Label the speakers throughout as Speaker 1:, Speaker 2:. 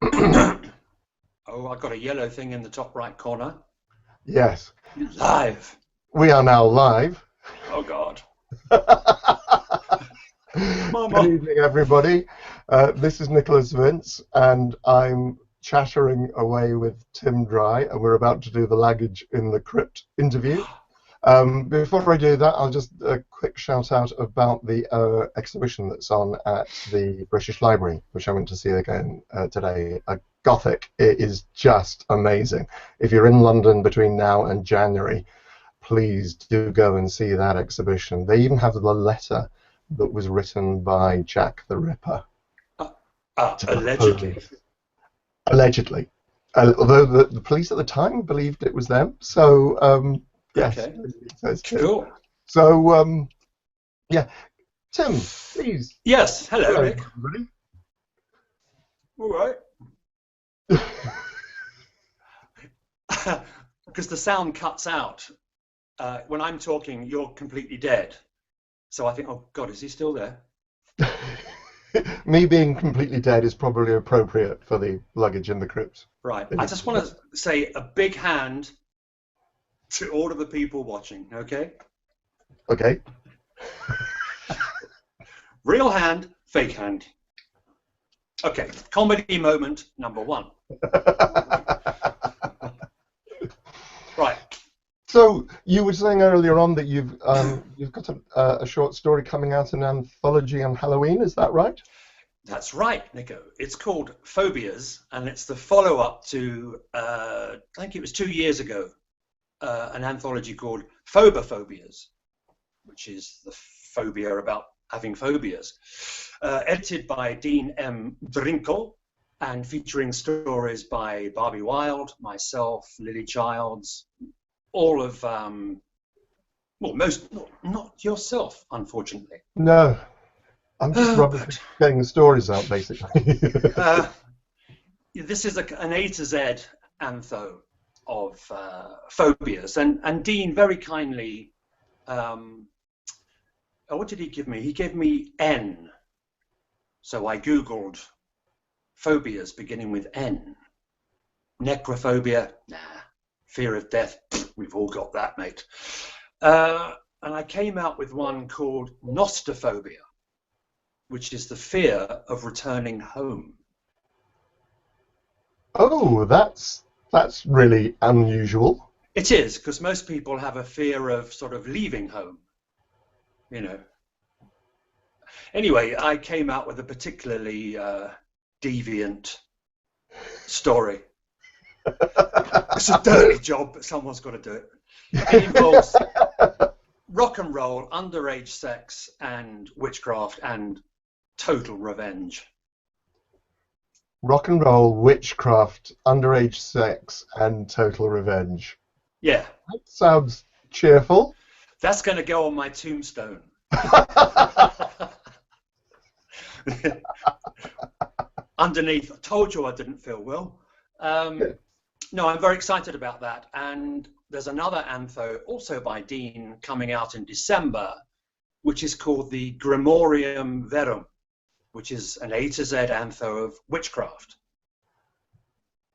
Speaker 1: Oh, I've got a yellow thing in the top right corner.
Speaker 2: Yes,
Speaker 1: Live.
Speaker 2: we are now live.
Speaker 1: Oh, God.
Speaker 2: Good
Speaker 1: Mama.
Speaker 2: evening, everybody. This is Nicholas Vince, and I'm chattering away with Tim Dry, and we're about to do the luggage in the crypt interview. Before I do that, I'll just a quick shout out about the exhibition that's on at the British Library, which I went to see again today. Gothic. It is just amazing. If you're in London between now and January, please do go and see that exhibition. They even have the letter that was written by Jack the Ripper to the
Speaker 1: Allegedly.
Speaker 2: police. Allegedly. Although the police at the time believed it was them. So, yes.
Speaker 1: Okay.
Speaker 2: Says Tim.
Speaker 1: Cool.
Speaker 2: So, yeah. Tim, please.
Speaker 1: Yes. Hello,
Speaker 2: Hello,
Speaker 1: Nick.
Speaker 2: everybody.
Speaker 1: All right. Because the sound cuts out. When I'm talking, you're completely dead. So I think, oh, God, is he still there?
Speaker 2: Me being completely dead is probably appropriate for the luggage in the crypt.
Speaker 1: Right. I just want to say a big hand to all of the people watching, okay?
Speaker 2: Okay.
Speaker 1: Real hand, fake hand. Okay, comedy moment number one. Right.
Speaker 2: So you were saying earlier on that you've got a short story coming out, an anthology on Halloween. Is that right?
Speaker 1: That's right, Nico. It's called Phobias, and it's the follow-up to, I think it was 2 years ago, an anthology called Phobophobias, which is the phobia about having phobias, edited by Dean M. Drinkel and featuring stories by Barbie Wilde, myself, Lily Childs, all of, well, most, not yourself, unfortunately.
Speaker 2: No, I'm just
Speaker 1: Oh,
Speaker 2: rubbish
Speaker 1: good.
Speaker 2: at getting the stories out, basically.
Speaker 1: This is an A to Z antho of phobias, and Dean very kindly, what did he give me? He gave me N. So I Googled phobias beginning with N. Necrophobia, nah. Fear of death, we've all got that, mate. And I came out with one called Nostophobia, which is the fear of returning home.
Speaker 2: Oh, that's really unusual.
Speaker 1: It is, because most people have a fear of sort of leaving home, you know. Anyway, I came out with a particularly deviant story. It's a dirty job, but someone's got to do it. It involves rock and roll, underage sex, and witchcraft, and total revenge.
Speaker 2: Rock and roll, witchcraft, underage sex, and total revenge.
Speaker 1: Yeah,
Speaker 2: That sounds cheerful.
Speaker 1: that's going to go on my tombstone. Underneath, I told you I didn't feel well. No, I'm very excited about that. And there's another antho, also by Dean, coming out in December, which is called the Grimorium Verum, which is an A to Z antho of witchcraft.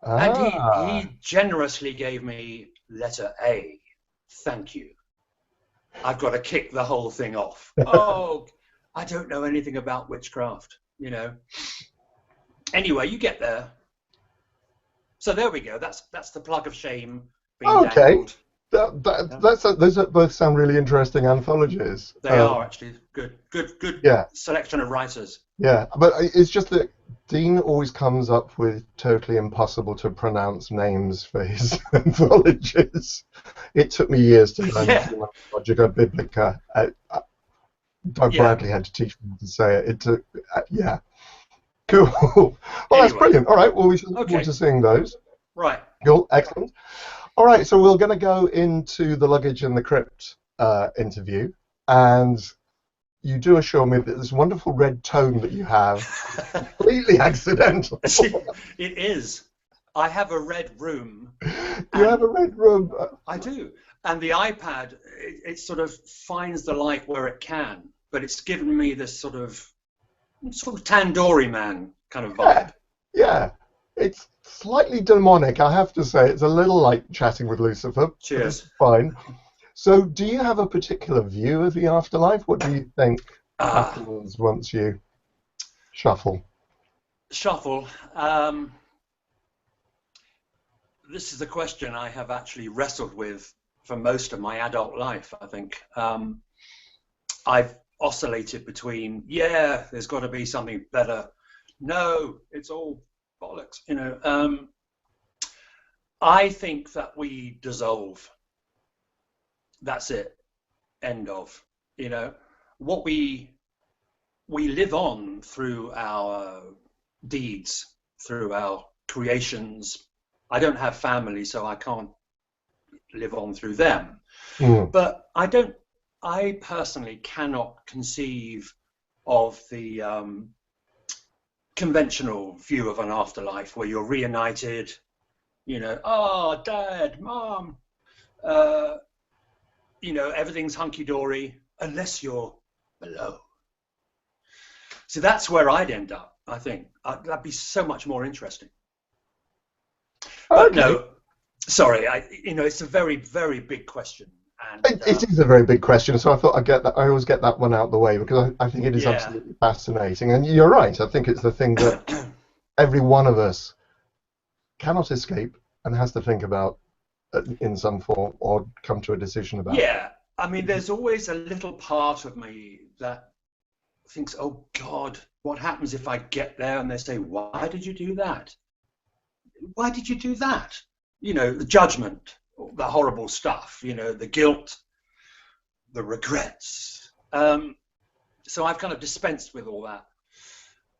Speaker 1: And
Speaker 2: Ah.
Speaker 1: he generously gave me letter A. Thank you. I've got to kick the whole thing off. Oh, I don't know anything about witchcraft, you know. Anyway, you get there. So there we go. That's the plug of shame being
Speaker 2: Okay.
Speaker 1: dangled.
Speaker 2: Those both sound really interesting anthologies.
Speaker 1: They are actually good
Speaker 2: Yeah,
Speaker 1: selection of writers.
Speaker 2: yeah. But it's just that Dean always comes up with totally impossible to pronounce names for his anthologies. It took me years to learn
Speaker 1: Yeah,
Speaker 2: Logica Biblica. Doug
Speaker 1: yeah.
Speaker 2: Bradley had to teach me to say it. It took, yeah. Cool. Well, that's
Speaker 1: Anyway,
Speaker 2: brilliant. All right. Well, we should look forward
Speaker 1: okay,
Speaker 2: to seeing those.
Speaker 1: right.
Speaker 2: Cool. Excellent. All right. So we're going to go into the luggage in the crypt interview, and you do assure me that this wonderful red tone that you have is completely accidental.
Speaker 1: It is. I have a red room,
Speaker 2: You have a
Speaker 1: and
Speaker 2: red room.
Speaker 1: I do. And the iPad, it sort of finds the light where it can, but it's given me this sort of Tandoori Man kind of
Speaker 2: Yeah,
Speaker 1: vibe.
Speaker 2: yeah. it's slightly demonic, I have to say. It's a little like chatting with Lucifer, but
Speaker 1: Cheers.
Speaker 2: it's fine. So, do you have a particular view of the afterlife? What do you think happens once you shuffle?
Speaker 1: Shuffle. This is a question I have actually wrestled with for most of my adult life, I think. I've oscillated between, yeah, there's got to be something better. No, it's all bollocks, you know. I think that we dissolve. That's it. End of. You know, what we live on through our deeds, through our creations. I don't have family, so I can't live on through them.
Speaker 2: Mm.
Speaker 1: But I personally cannot conceive of the conventional view of an afterlife where you're reunited, you know, oh, dad, mom, you know, everything's hunky-dory unless you're below. So that's where I'd end up, I think. That'd be so much more interesting. But
Speaker 2: Okay.
Speaker 1: no, sorry, you know, it's a very, very big question. And
Speaker 2: It is a very big question, so I thought I'd get that. I always get that one out of the way because I think it is
Speaker 1: yeah,
Speaker 2: absolutely fascinating. And you're right. I think it's the thing that every one of us cannot escape and has to think about in some form or come to a decision about.
Speaker 1: yeah. I mean, there's always a little part of me that thinks, oh God, what happens if I get there and they say, why did you do that? Why did you do that? You know, the judgment, the horrible stuff, you know, the guilt, the regrets. So I've kind of dispensed with all that.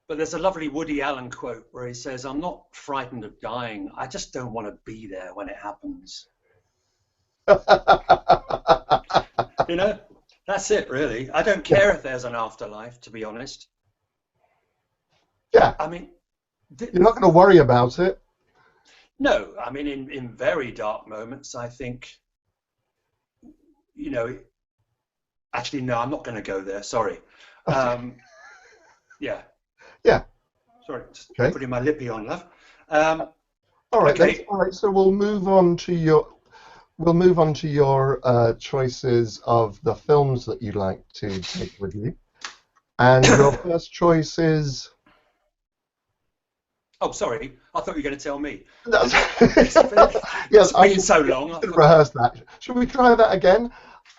Speaker 1: But there's a lovely Woody Allen quote where he says, I'm not frightened of dying. I just don't want to be there when it happens. You know, that's it, really. I don't care if there's an afterlife, to be honest.
Speaker 2: Yeah.
Speaker 1: I mean,
Speaker 2: you're not going to worry about it.
Speaker 1: No, I mean, in very dark moments, I think, you know, actually, no, I'm not going to go there. Sorry. Yeah.
Speaker 2: Yeah.
Speaker 1: Sorry, just
Speaker 2: okay.
Speaker 1: putting my lippy on, love.
Speaker 2: All right.
Speaker 1: Okay.
Speaker 2: All right. So we'll move on to your choices of the films that you'd like to take with you, and your first choice is.
Speaker 1: Oh, sorry. I thought you were going to tell me.
Speaker 2: Yes,
Speaker 1: it's been so long.
Speaker 2: I should rehearse that. Should we try that again?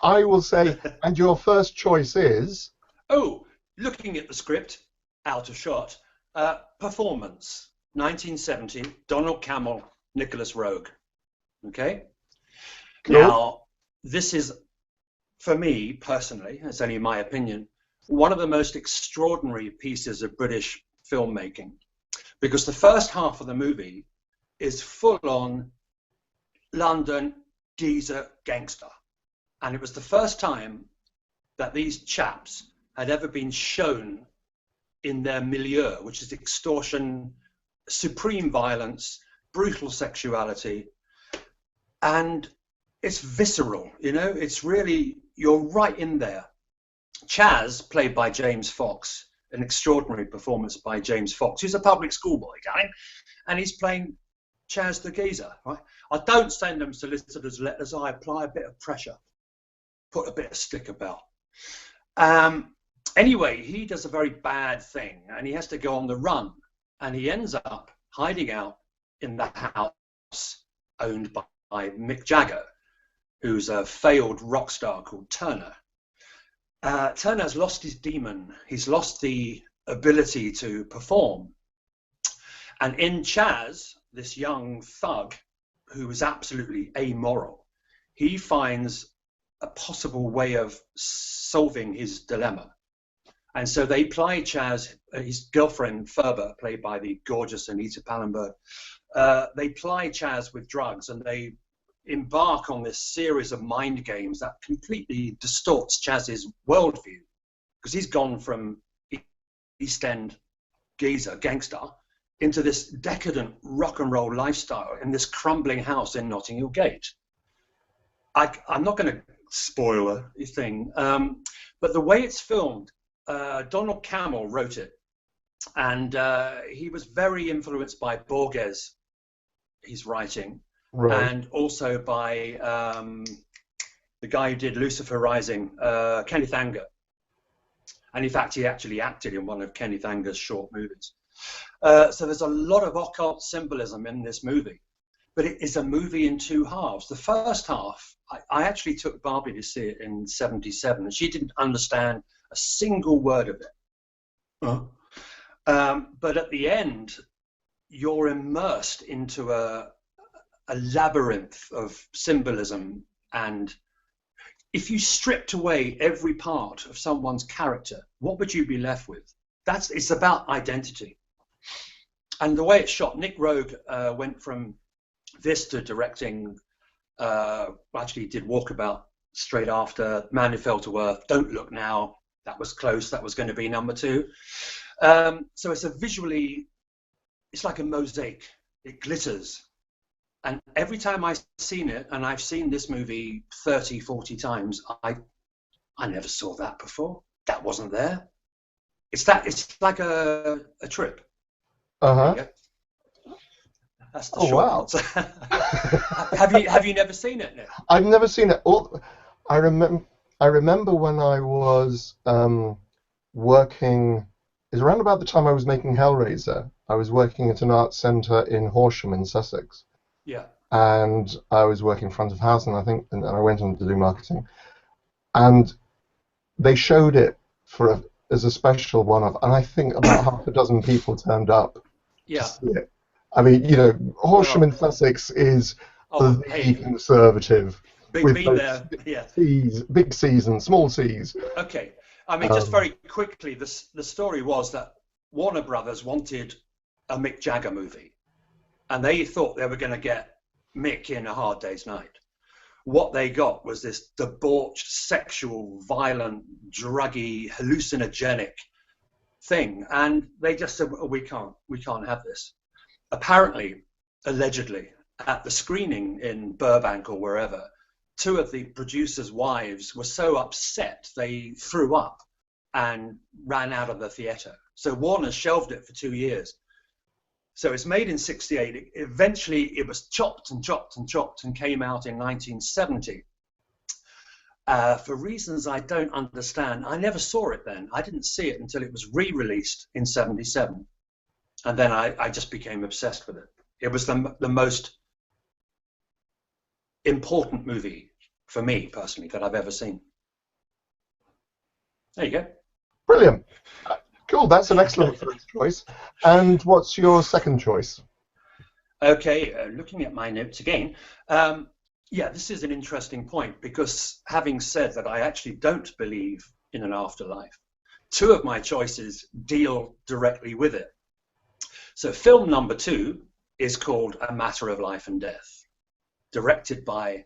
Speaker 2: I will say, and your first choice is.
Speaker 1: Oh, looking at the script, out of shot. Performance, 1970, Donald Cammell, Nicholas Roeg. Okay.
Speaker 2: Cool.
Speaker 1: Now, this is, for me personally, it's only my opinion, one of the most extraordinary pieces of British filmmaking. Because the first half of the movie is full-on London geezer gangster. And it was the first time that these chaps had ever been shown in their milieu, which is extortion, supreme violence, brutal sexuality. And it's visceral, you know, it's really, you're right in there. Chaz, played by James Fox, an extraordinary performance by James Fox, who's a public school boy, darling, and he's playing Chaz the geezer, right? I don't send them solicitors' letters, I apply a bit of pressure, put a bit of stick about. Anyway, he does a very bad thing, and he has to go on the run, and he ends up hiding out in the house owned by Mick Jagger, who's a failed rock star called Turner. Turner's lost his demon. He's lost the ability to perform. And in Chaz, this young thug who is absolutely amoral, he finds a possible way of solving his dilemma. And so they ply Chaz, his girlfriend Ferber, played by the gorgeous Anita Pallenberg, they ply Chaz with drugs, and they embark on this series of mind games that completely distorts Chaz's worldview, because he's gone from East End geezer, gangster, into this decadent rock and roll lifestyle in this crumbling house in Notting Hill Gate. I'm not going to spoil a thing, but the way it's filmed, Donald Cammell wrote it, and he was very influenced by Borges, his writing,
Speaker 2: Right.
Speaker 1: and also by the guy who did Lucifer Rising, Kenneth Anger. And in fact, he actually acted in one of Kenneth Anger's short movies. So there's a lot of occult symbolism in this movie, but it is a movie in two halves. The first half, I actually took Barbie to see it in '77, and she didn't understand a single word of it. But at the end, you're immersed into a labyrinth of symbolism, and if you stripped away every part of someone's character, what would you be left with? It's about identity. And the way it's shot, Nick Rogue went from this to directing, actually did Walkabout straight after, Man Who Fell to Earth, Don't Look Now, that was close, that was going to be number 2. So it's like a mosaic, it glitters. And every time I've seen it, and I've seen this movie 30, 40 times, I never saw that before. That wasn't there. It's like a trip.
Speaker 2: Uh-huh.
Speaker 1: That's the short answer. Have you never seen it now?
Speaker 2: I've never seen it. I remember when I was working. It's around about the time I was making Hellraiser. I was working at an art centre in Horsham in Sussex.
Speaker 1: Yeah.
Speaker 2: And I was working front of house, and I went on to do marketing. And they showed it as a special one-off, and I think about half a dozen people turned up to see it. I mean, Horsham in Sussex is conservative.
Speaker 1: Big there, yeah.
Speaker 2: Big C's and small C's.
Speaker 1: Okay. I mean, just very quickly, the story was that Warner Brothers wanted a Mick Jagger movie, and they thought they were going to get Mick in A Hard Day's Night. What they got was this debauched, sexual, violent, druggy, hallucinogenic thing, and they just said, well, we can't have this. Apparently, allegedly, at the screening in Burbank or wherever, 2 of the producers' wives were so upset they threw up and ran out of the theatre. So Warner shelved it for 2 years. So it's made in '68. Eventually, it was chopped and chopped and chopped and came out in 1970. For reasons I don't understand, I never saw it then. I didn't see it until it was re-released in '77. And then I just became obsessed with it. It was the most important movie for me personally that I've ever seen. There you go.
Speaker 2: Brilliant. Cool, that's an excellent first choice. And what's your second choice?
Speaker 1: Okay, looking at my notes again. Yeah, this is an interesting point, because having said that I actually don't believe in an afterlife, 2 of my choices deal directly with it. So film number 2 is called A Matter of Life and Death, directed by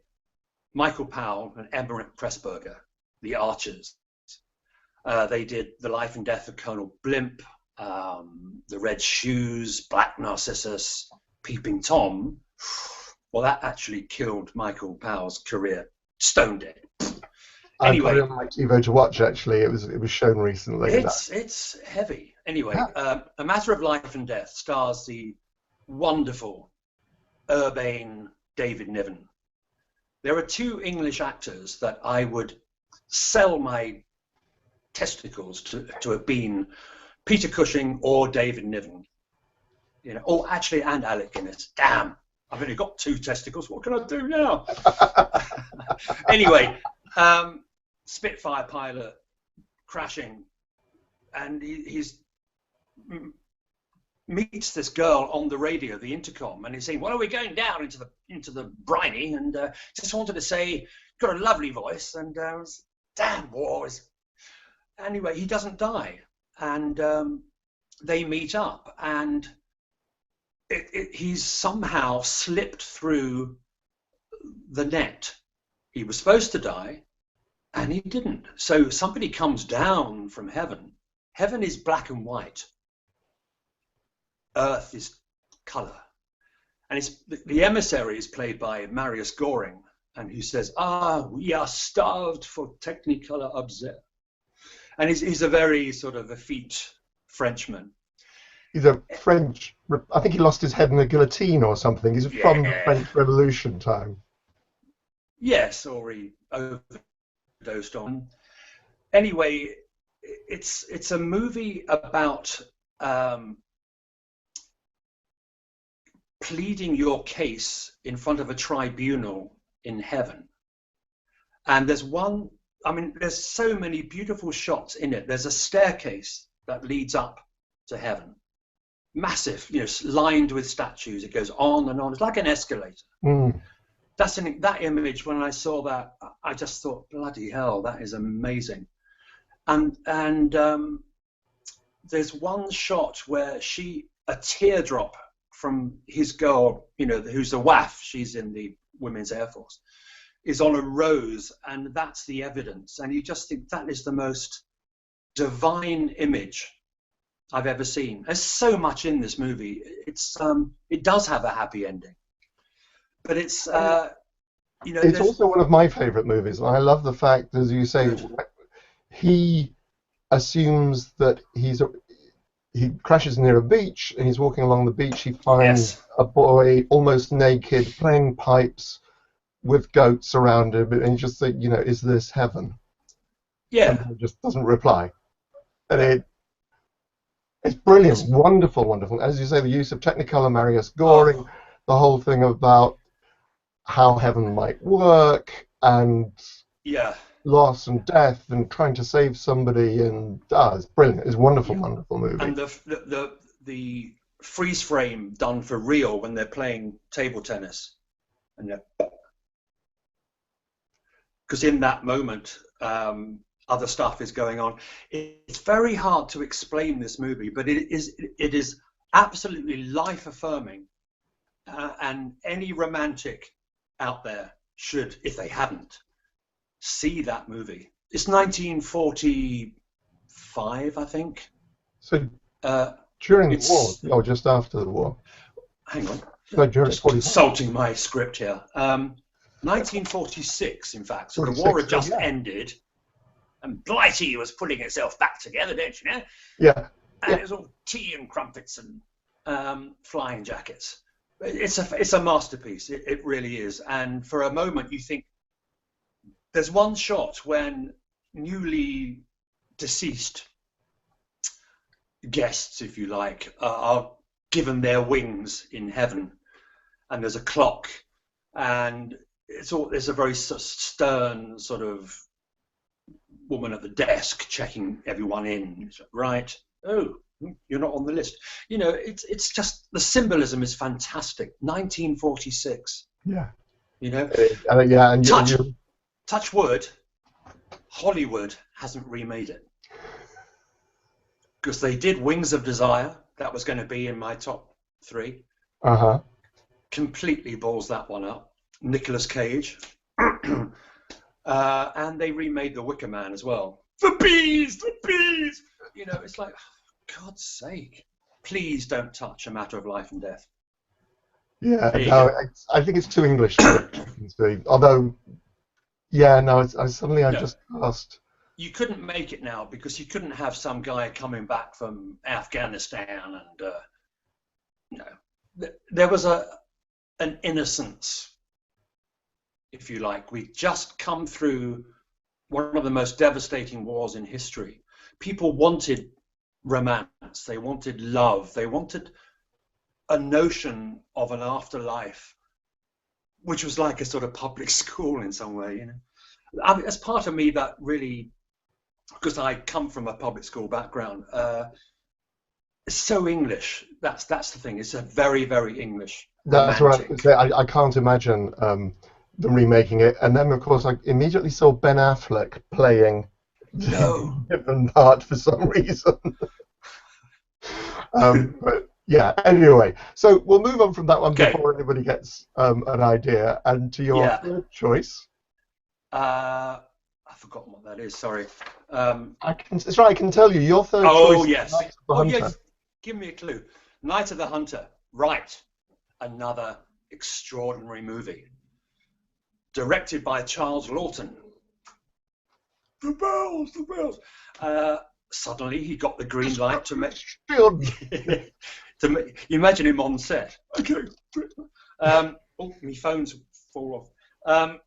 Speaker 1: Michael Powell and Emmerich Pressburger, the Archers. They did The Life and Death of Colonel Blimp, The Red Shoes, Black Narcissus, Peeping Tom. Well, that actually killed Michael Powell's career, stone dead. Anyway,
Speaker 2: I put it on my TiVo to watch. Actually, it was shown recently.
Speaker 1: It's heavy. Anyway, yeah. A Matter of Life and Death stars the wonderful, urbane David Niven. There are 2 English actors that I would sell my testicles to have been Peter Cushing or David Niven. Or actually, and Alec Guinness. Damn, I've only got 2 testicles. What can I do now? Anyway, Spitfire pilot crashing, and he meets this girl on the radio, the intercom, and he's saying, "Well, are we going down into the briny?" And just wanted to say, got a lovely voice, and damn wars. Anyway, he doesn't die, and they meet up, and he's somehow slipped through the net. He was supposed to die, and he didn't. So somebody comes down from heaven. Heaven is black and white. Earth is colour. And the emissary is played by Marius Goring, and who says, we are starved for technicolor observe. And he's a very sort of effete Frenchman.
Speaker 2: He's a French. I think he lost his head in a guillotine or something. He's from the
Speaker 1: Yeah.
Speaker 2: French Revolution time.
Speaker 1: Yes, or he overdosed on. Anyway, it's a movie about pleading your case in front of a tribunal in heaven. And there's one, I mean, there's so many beautiful shots in it. There's a staircase that leads up to heaven. Massive, you know, lined with statues. It goes on and on. It's like an escalator.
Speaker 2: Mm.
Speaker 1: That image, when I saw that, I just thought, bloody hell, that is amazing. And there's one shot where a teardrop from his girl, you know, who's a WAF, she's in the Women's Air Force, is on a rose, and that's the evidence. And you just think that is the most divine image I've ever seen. There's so much in this movie. It does have a happy ending, but it's you know,
Speaker 2: it's also one of my favorite movies, and I love the fact, as you say,
Speaker 1: good.
Speaker 2: he assumes that he crashes near a beach, and he's walking along the beach. He finds
Speaker 1: Yes.
Speaker 2: a boy almost naked playing pipes with goats around him, and he just think, you know, is this heaven?
Speaker 1: Yeah.
Speaker 2: And he just doesn't reply. And it's brilliant, wonderful, wonderful. As you say, the use of Technicolor Marius Goring, the whole thing about how heaven might work, and
Speaker 1: Yeah.
Speaker 2: loss and death, and trying to save somebody, and it's brilliant. It's a wonderful,
Speaker 1: Yeah.
Speaker 2: wonderful movie.
Speaker 1: And the freeze frame done for real when they're playing table tennis, and because in that moment other stuff is going on. It's very hard to explain this movie, but it is absolutely life affirming, and any romantic out there should, if they haven't, see that movie. It's 1945, I think.
Speaker 2: So during the war, or just after the war?
Speaker 1: Hang on.
Speaker 2: No, during
Speaker 1: Just consulting my script here. 1946, in fact. So the war had just ended, and Blighty was putting itself back together, don't you know?
Speaker 2: Yeah.
Speaker 1: And it was all tea and crumpets and flying jackets. It's a masterpiece. It really is. And for a moment, you think there's one shot when newly deceased guests, if you like, are given their wings in heaven, and there's a clock, and there's a very stern sort of woman at the desk checking everyone in. It's like, right, oh, you're not on the list. You know, it's just, the symbolism is fantastic. 1946.
Speaker 2: Yeah.
Speaker 1: You know,
Speaker 2: yeah, and
Speaker 1: touch wood, Hollywood hasn't remade it, because they did Wings of Desire. That was going to be in my top 3. Completely balls that one up. Nicolas Cage. And they remade The Wicker Man as well. The bees! You know, it's like, oh, God's sake, please don't touch A Matter of Life and Death.
Speaker 2: Yeah, no, I think it's too English for it. Although, yeah, no, I just lost.
Speaker 1: You couldn't make it now, because you couldn't have some guy coming back from Afghanistan, and there was an innocence, if you like. We'd just come through one of the most devastating wars in history. People wanted romance, they wanted love, they wanted a notion of an afterlife, which was like a sort of public school in some way, you know. I mean, as part of me that really, because I come from a public school background, it's so English. That's the thing. It's a very, very English.
Speaker 2: That's
Speaker 1: romantic.
Speaker 2: right. I can't imagine them remaking it. And then, of course, I immediately saw Ben Affleck playing a different part for some reason. But yeah, anyway. So we'll move on from that one before anybody gets an idea. And to your third choice.
Speaker 1: I've forgotten what that is. Sorry.
Speaker 2: It's right. I can tell you. Your third choice.
Speaker 1: Oh yes. Yes. Give me a clue. Night of the Hunter. Right. Another extraordinary movie. Directed by Charles Lawton. The bells. suddenly he got the green light to make. You imagine him on set. Okay. Oh, my phone's fall off.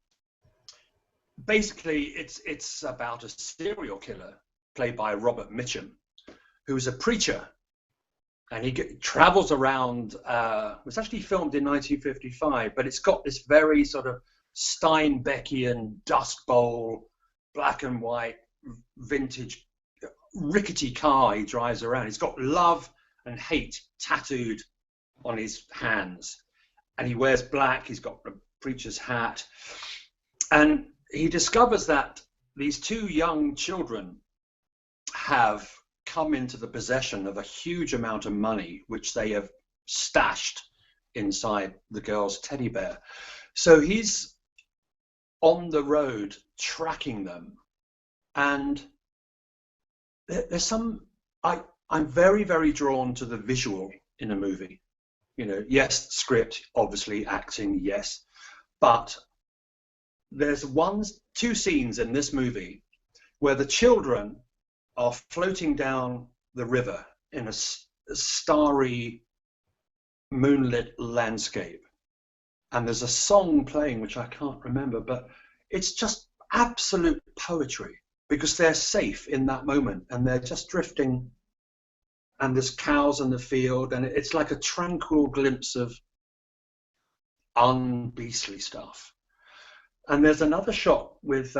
Speaker 1: Basically, it's about a serial killer played by Robert Mitchum, who's a preacher, and he travels around. It was actually filmed in 1955, but it's got this very sort of Steinbeckian Dust Bowl, black and white, vintage, rickety car he drives around. He's got love and hate tattooed on his hands, and he wears black. He's got a preacher's hat, and he discovers that these two young children have come into the possession of a huge amount of money which they have stashed inside the girl's teddy bear. So he's on the road tracking them, and there's some I'm very, very drawn to the visual in a movie. You know, yes, script, obviously, acting, yes, but there's two scenes in this movie where the children are floating down the river in a starry, moonlit landscape, and there's a song playing which I can't remember, but it's just absolute poetry because they're safe in that moment and they're just drifting, and there's cows in the field, and it's like a tranquil glimpse of unbeastly stuff. And there's another shot with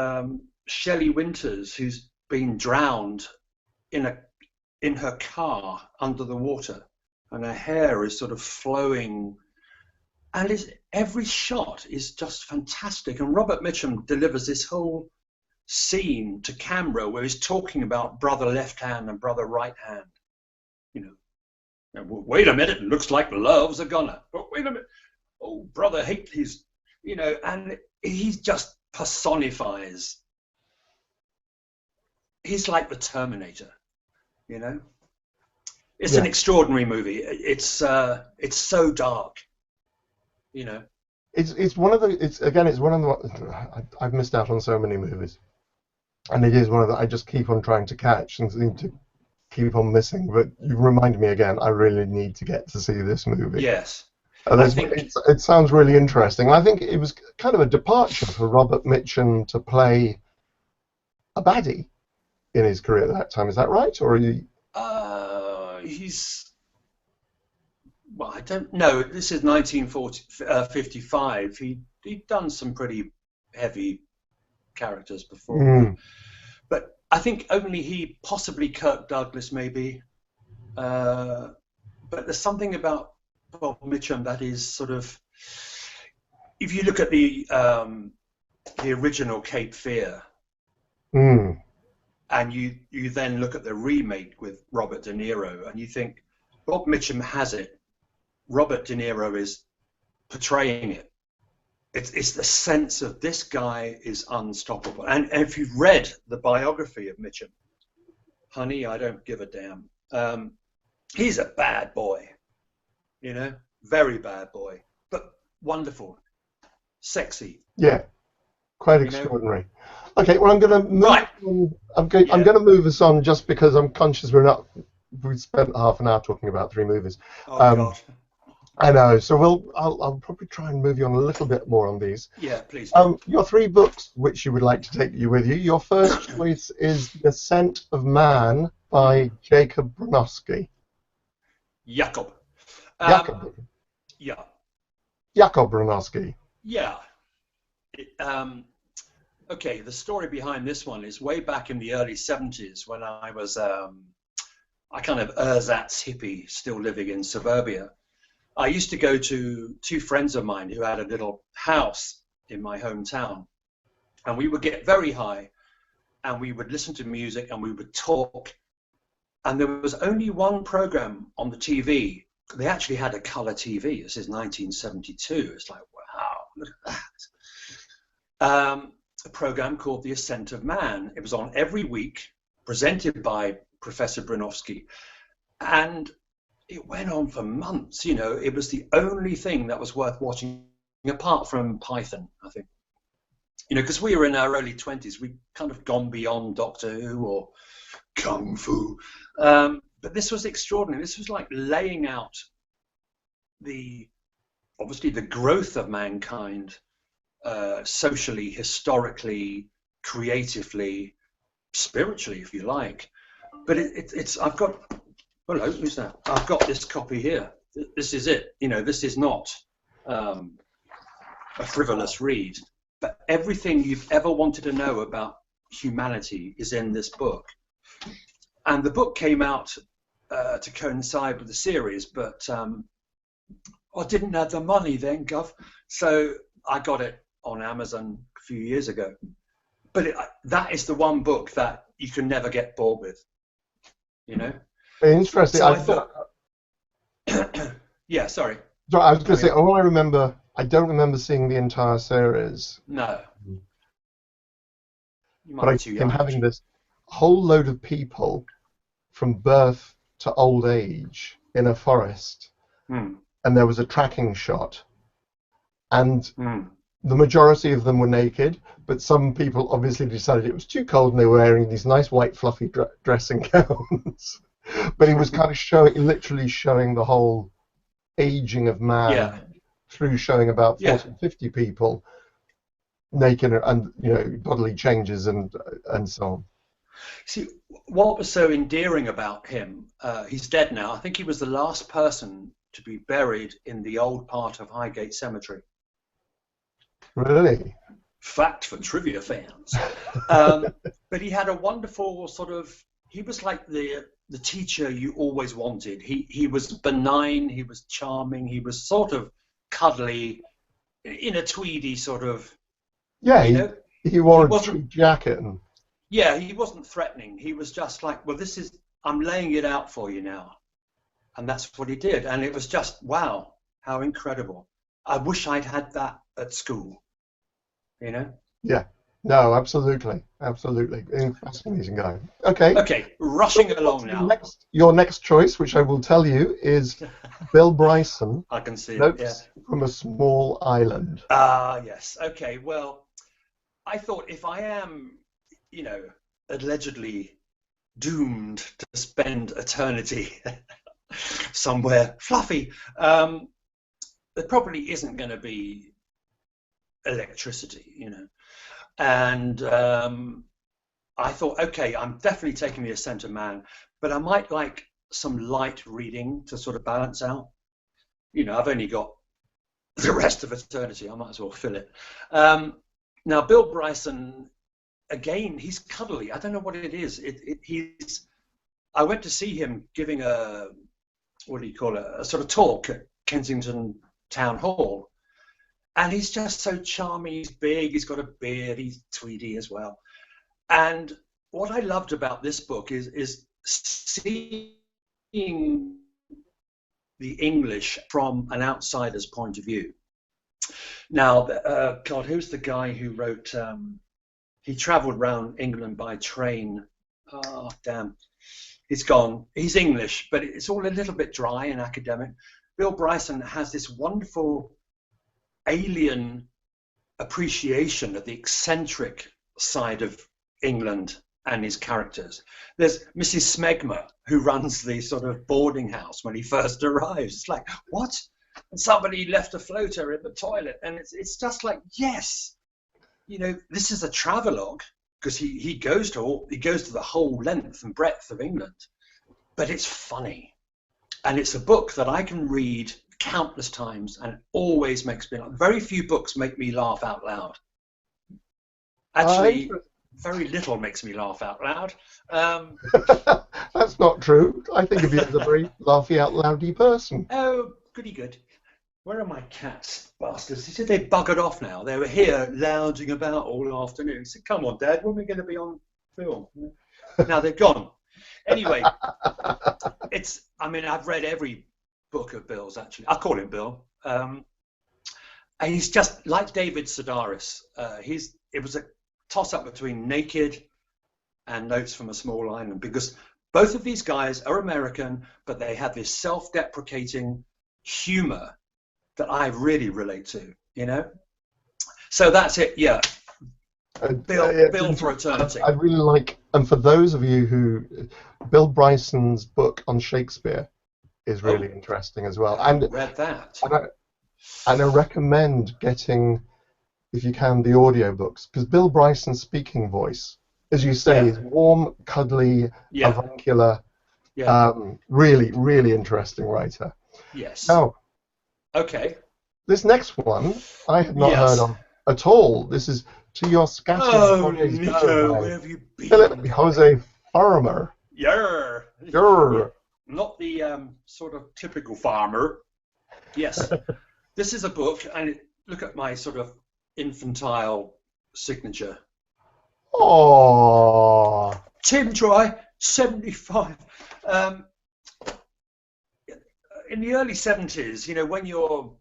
Speaker 1: Shelley Winters, who's been drowned in her car under the water, and her hair is sort of flowing, and every shot is just fantastic. And Robert Mitchum delivers this whole scene to camera where he's talking about brother left hand and brother right hand. You know, wait a minute, it looks like love's a gunner. But wait a minute, oh, brother hate his, you know, and he just personifies. He's like the Terminator, you know. It's an extraordinary movie. It's so dark, you know.
Speaker 2: It's one of the I've missed out on so many movies, and it is one of the I just keep on trying to catch and seem to keep on missing. But you remind me again. I really need to get to see this movie.
Speaker 1: Yes.
Speaker 2: It sounds really interesting. I think it was kind of a departure for Robert Mitchum to play a baddie in his career at that time. Is that right, or are you?
Speaker 1: Well, I don't know. This is 1955. He'd done some pretty heavy characters before, but I think only he, possibly Kirk Douglas, maybe. But there's something about Bob Mitchum that is sort of, if you look at the original Cape Fear, and you then look at the remake with Robert De Niro, and you think Bob Mitchum has it, Robert De Niro is portraying it. It's the sense of this guy is unstoppable. And if you've read the biography of Mitchum, Honey, I Don't Give a Damn, he's a bad boy. You know, very bad boy, but wonderful, sexy.
Speaker 2: Yeah, quite extraordinary. Know? Okay, well, I'm going to move.
Speaker 1: Right.
Speaker 2: I'm going to move us on just because I'm conscious we've spent half an hour talking about 3 movies.
Speaker 1: Oh God.
Speaker 2: I know. So I'll probably try and move you on a little bit more on these.
Speaker 1: Yeah, please.
Speaker 2: Your 3 books which you would like to take you with you. Your first choice is The Scent of Man by Jacob Bronowski.
Speaker 1: Jacob. Yeah.
Speaker 2: Jacob Bronowski.
Speaker 1: Yeah. Okay, the story behind this one is way back in the early 70s when I was I kind of ersatz hippie, still living in suburbia. I used to go to 2 friends of mine who had a little house in my hometown, and we would get very high, and we would listen to music, and we would talk, and there was only one program on the TV. They actually had a color TV. This is 1972. It's like, wow, look at that. A program called The Ascent of Man. It was on every week, presented by Professor Bronowski, and it went on for months. You know, it was the only thing that was worth watching, apart from Python, I think. You know, because we were in our early 20s, we'd kind of gone beyond Doctor Who or kung fu. But this was extraordinary. This was like laying out obviously the growth of mankind, socially, historically, creatively, spiritually, if you like. But I've got, hello, who's that? I've got this copy here. This is it. You know, this is not a frivolous read, but everything you've ever wanted to know about humanity is in this book. And the book came out to coincide with the series, but I didn't have the money then, Gov. So I got it on Amazon a few years ago. But that is the one book that you can never get bored with, you know?
Speaker 2: Interesting.
Speaker 1: So I thought, yeah, sorry.
Speaker 2: So I was going to say, all I remember, I don't remember seeing the entire series.
Speaker 1: No. You might
Speaker 2: But
Speaker 1: be too
Speaker 2: I
Speaker 1: young.
Speaker 2: can having this whole load of people from birth to old age in a forest, and there was a tracking shot, and the majority of them were naked, but some people obviously decided it was too cold and they were wearing these nice white fluffy dressing gowns. But he was kind of literally showing the whole aging of man through showing about 40, 50 people naked and, you know, bodily changes and so on.
Speaker 1: See, what was so endearing about him, he's dead now. I think he was the last person to be buried in the old part of Highgate Cemetery.
Speaker 2: Really?
Speaker 1: Fact for trivia fans. But he had a wonderful sort of, he was like the teacher you always wanted. He was benign, he was charming, he was sort of cuddly, in a tweedy sort of,
Speaker 2: yeah,
Speaker 1: you know,
Speaker 2: he wore a tweed jacket. And...
Speaker 1: yeah, he wasn't threatening. He was just like, well, I'm laying it out for you now. And that's what he did. And it was just, wow, how incredible. I wish I'd had that at school, you know?
Speaker 2: Yeah, no, absolutely. Absolutely. Fascinating guy. Okay.
Speaker 1: Okay, rushing along now.
Speaker 2: Your next choice, which I will tell you, is Bill Bryson.
Speaker 1: I can see
Speaker 2: Notes
Speaker 1: it, yeah.
Speaker 2: from a Small Island.
Speaker 1: Ah, yes. Okay, well, I thought if I am, you know, allegedly doomed to spend eternity somewhere fluffy, there probably isn't going to be electricity, you know. And I thought, okay, I'm definitely taking the Ascent of Man, but I might like some light reading to sort of balance out. You know, I've only got the rest of eternity. I might as well fill it. Now, Bill Bryson, again, he's cuddly. I don't know what it is. I went to see him giving a, what do you call it, a sort of talk at Kensington Town Hall. And he's just so charming. He's big, he's got a beard, he's tweedy as well. And what I loved about this book is seeing the English from an outsider's point of view. Now, God, who's the guy who wrote, he traveled around England by train. Oh, damn. He's gone. He's English, but it's all a little bit dry and academic. Bill Bryson has this wonderful alien appreciation of the eccentric side of England and his characters. There's Mrs. Smegma, who runs the sort of boarding house when he first arrives. It's like, what? And somebody left a floater in the toilet. And it's just like, yes, you know, this is a travelogue, because he goes to the whole length and breadth of England. But it's funny. And it's a book that I can read countless times and it always makes me laugh. Very few books make me laugh out loud. Actually, very little makes me laugh out loud.
Speaker 2: That's not true. I think of you as a very laughy out loudy person.
Speaker 1: Oh, goody good. Where are my cats, bastards? He said they buggered off now. They were here lounging about all afternoon. He said, come on, Dad, when are we going to be on film? Now they're gone. Anyway, I mean, I've read every book of Bill's, actually. I call him Bill. And he's just like David Sedaris. It was a toss-up between Naked and Notes from a Small Island, because both of these guys are American, but they have this self-deprecating humor that I really relate to, you know? So that's it, yeah. Bill for Eternity.
Speaker 2: I really like, and for those of you who, Bill Bryson's book on Shakespeare is really interesting as well.
Speaker 1: I haven't read that.
Speaker 2: And I recommend getting, if you can, the audiobooks, because Bill Bryson's speaking voice, as you say, is warm, cuddly, avuncular, really, really interesting writer.
Speaker 1: Yes.
Speaker 2: Now,
Speaker 1: okay.
Speaker 2: This next one I had not heard of at all. This is To Your Scattered Bodies
Speaker 1: Nico, where have you been?
Speaker 2: Philip Jose Farmer.
Speaker 1: Yer.
Speaker 2: Yer.
Speaker 1: Not the sort of typical farmer. Yes. This is a book, and look at my sort of infantile signature.
Speaker 2: Oh.
Speaker 1: Tim Dry, 75. In the early 70s, you know, when you're,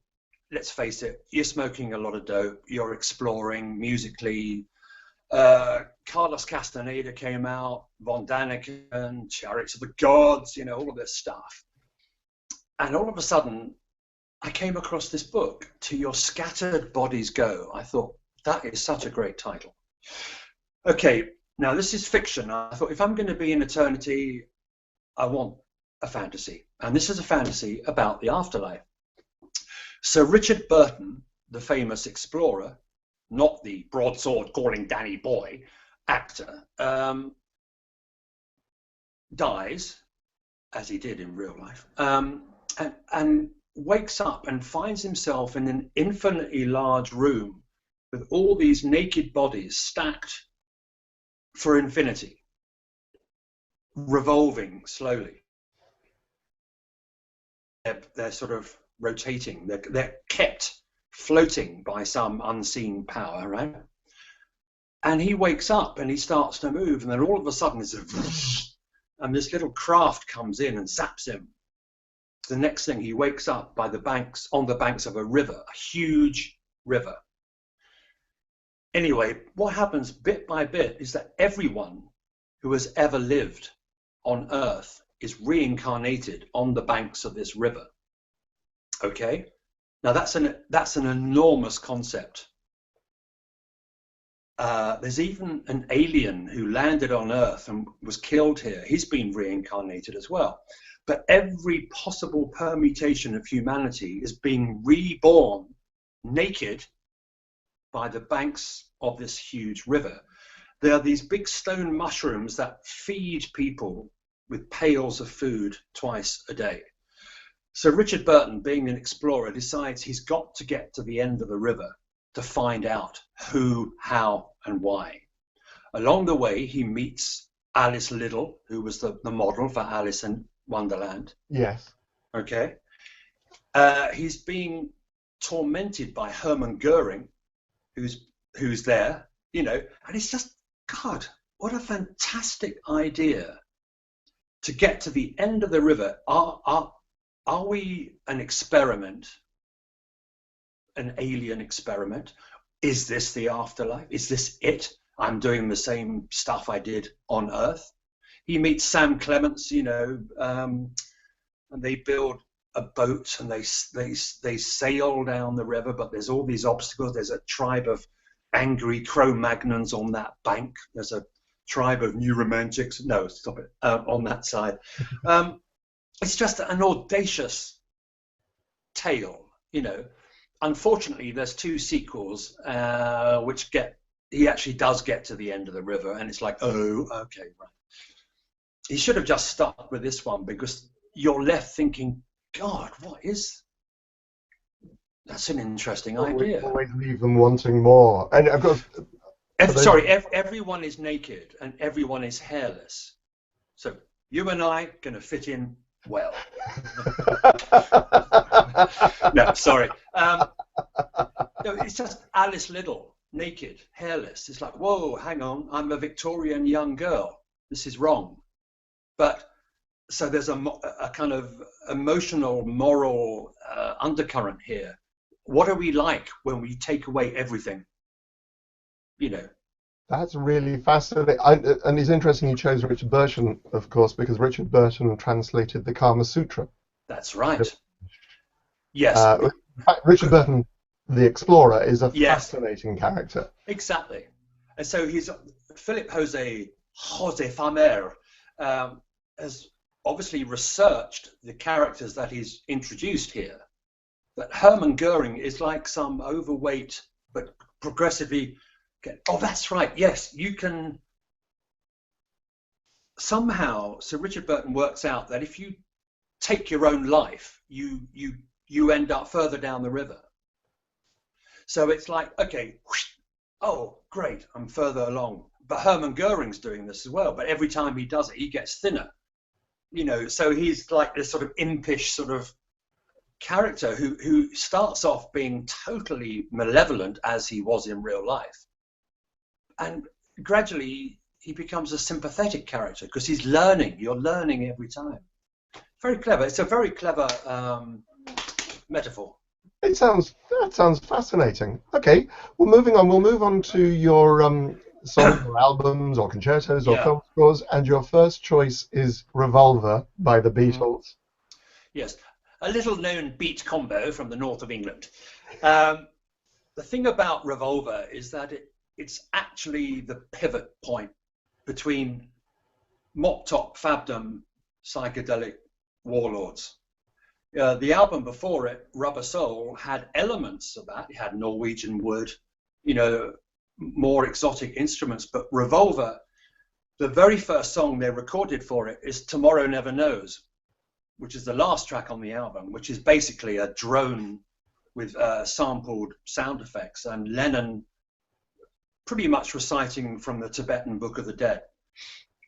Speaker 1: let's face it, you're smoking a lot of dope, you're exploring musically. Carlos Castaneda came out, Von Daniken, Chariots of the Gods, you know, all of this stuff. And all of a sudden, I came across this book, To Your Scattered Bodies Go. I thought, that is such a great title. Okay, now this is fiction. I thought, if I'm going to be in eternity, I want a fantasy. And this is a fantasy about the afterlife. So Richard Burton, the famous explorer, not the broadsword calling Danny Boy actor, dies, as he did in real life, and wakes up and finds himself in an infinitely large room with all these naked bodies stacked for infinity, revolving slowly. They're sort of rotating. They're kept floating by some unseen power, right? And he wakes up and he starts to move, and then all of a sudden there's a and this little craft comes in and zaps him. The next thing, he wakes up by the banks, on the banks of a river, a huge river. Anyway, what happens bit by bit is that everyone who has ever lived on Earth is reincarnated on the banks of this river. Okay? Now that's an enormous concept. There's even an alien who landed on Earth and was killed here. He's been reincarnated as well. But every possible permutation of humanity is being reborn naked by the banks of this huge river. There are these big stone mushrooms that feed people with pails of food twice a day. So Richard Burton, being an explorer, decides he's got to get to the end of the river to find out who, how, and why. Along the way, he meets Alice Liddell, who was the model for Alice in Wonderland.
Speaker 2: Yes.
Speaker 1: Okay. He's being tormented by Hermann Goering, who's there, you know, and it's just, God, what a fantastic idea to get to the end of the river. Are we an experiment, an alien experiment? Is this the afterlife? Is this it? I'm doing the same stuff I did on Earth. He meets Sam Clements, you know, and they build a boat and they sail down the river, but there's all these obstacles. There's a tribe of angry Cro-Magnons on that bank. There's a tribe of new romantics. No, stop it. On that side. It's just an audacious tale, you know. Unfortunately, there's 2 sequels, which he actually does get to the end of the river, and it's like, oh, okay, right. He should have just stuck with this one, because you're left thinking, God, what is? That's an interesting idea.
Speaker 2: We always leave them wanting more. And of course,
Speaker 1: everyone is naked and everyone is hairless. So you and I going to fit in well. No, sorry. No, it's just Alice Liddell, naked, hairless. It's like, whoa, hang on, I'm a Victorian young girl. This is wrong. But so there's a kind of emotional, moral undercurrent here. What are we like when we take away everything? You know.
Speaker 2: That's really fascinating. And it's interesting you chose Richard Burton, of course, because Richard Burton translated the Kama Sutra.
Speaker 1: That's right. Yes.
Speaker 2: Richard Burton, the explorer, is a fascinating character.
Speaker 1: Exactly. And so Philip Jose Famer has obviously researched the characters that he's introduced here. That Hermann Goering is like some overweight but progressively. Oh, that's right. Yes, you can. Somehow, Sir Richard Burton works out that if you take your own life, you end up further down the river. So it's like, okay, whoosh, oh, great, I'm further along. But Hermann Goering's doing this as well. But every time he does it, he gets thinner. You know, so he's like this sort of impish sort of character who starts off being totally malevolent as he was in real life. And gradually he becomes a sympathetic character because he's learning. You're learning every time. Very clever. It's a very clever metaphor.
Speaker 2: That sounds fascinating. Okay, well, moving on. We'll move on to your songs or albums or concertos or film scores, and your first choice is Revolver by the Beatles.
Speaker 1: Yes, a little-known beat combo from the north of England. The thing about Revolver is that it's actually the pivot point between mop top fabdom psychedelic warlords. The album before it, Rubber Soul, had elements of that. It had Norwegian wood, you know, more exotic instruments. But Revolver, the very first song they recorded for it is Tomorrow Never Knows, which is the last track on the album, which is basically a drone with sampled sound effects, and Lennon pretty much reciting from the Tibetan Book of the Dead.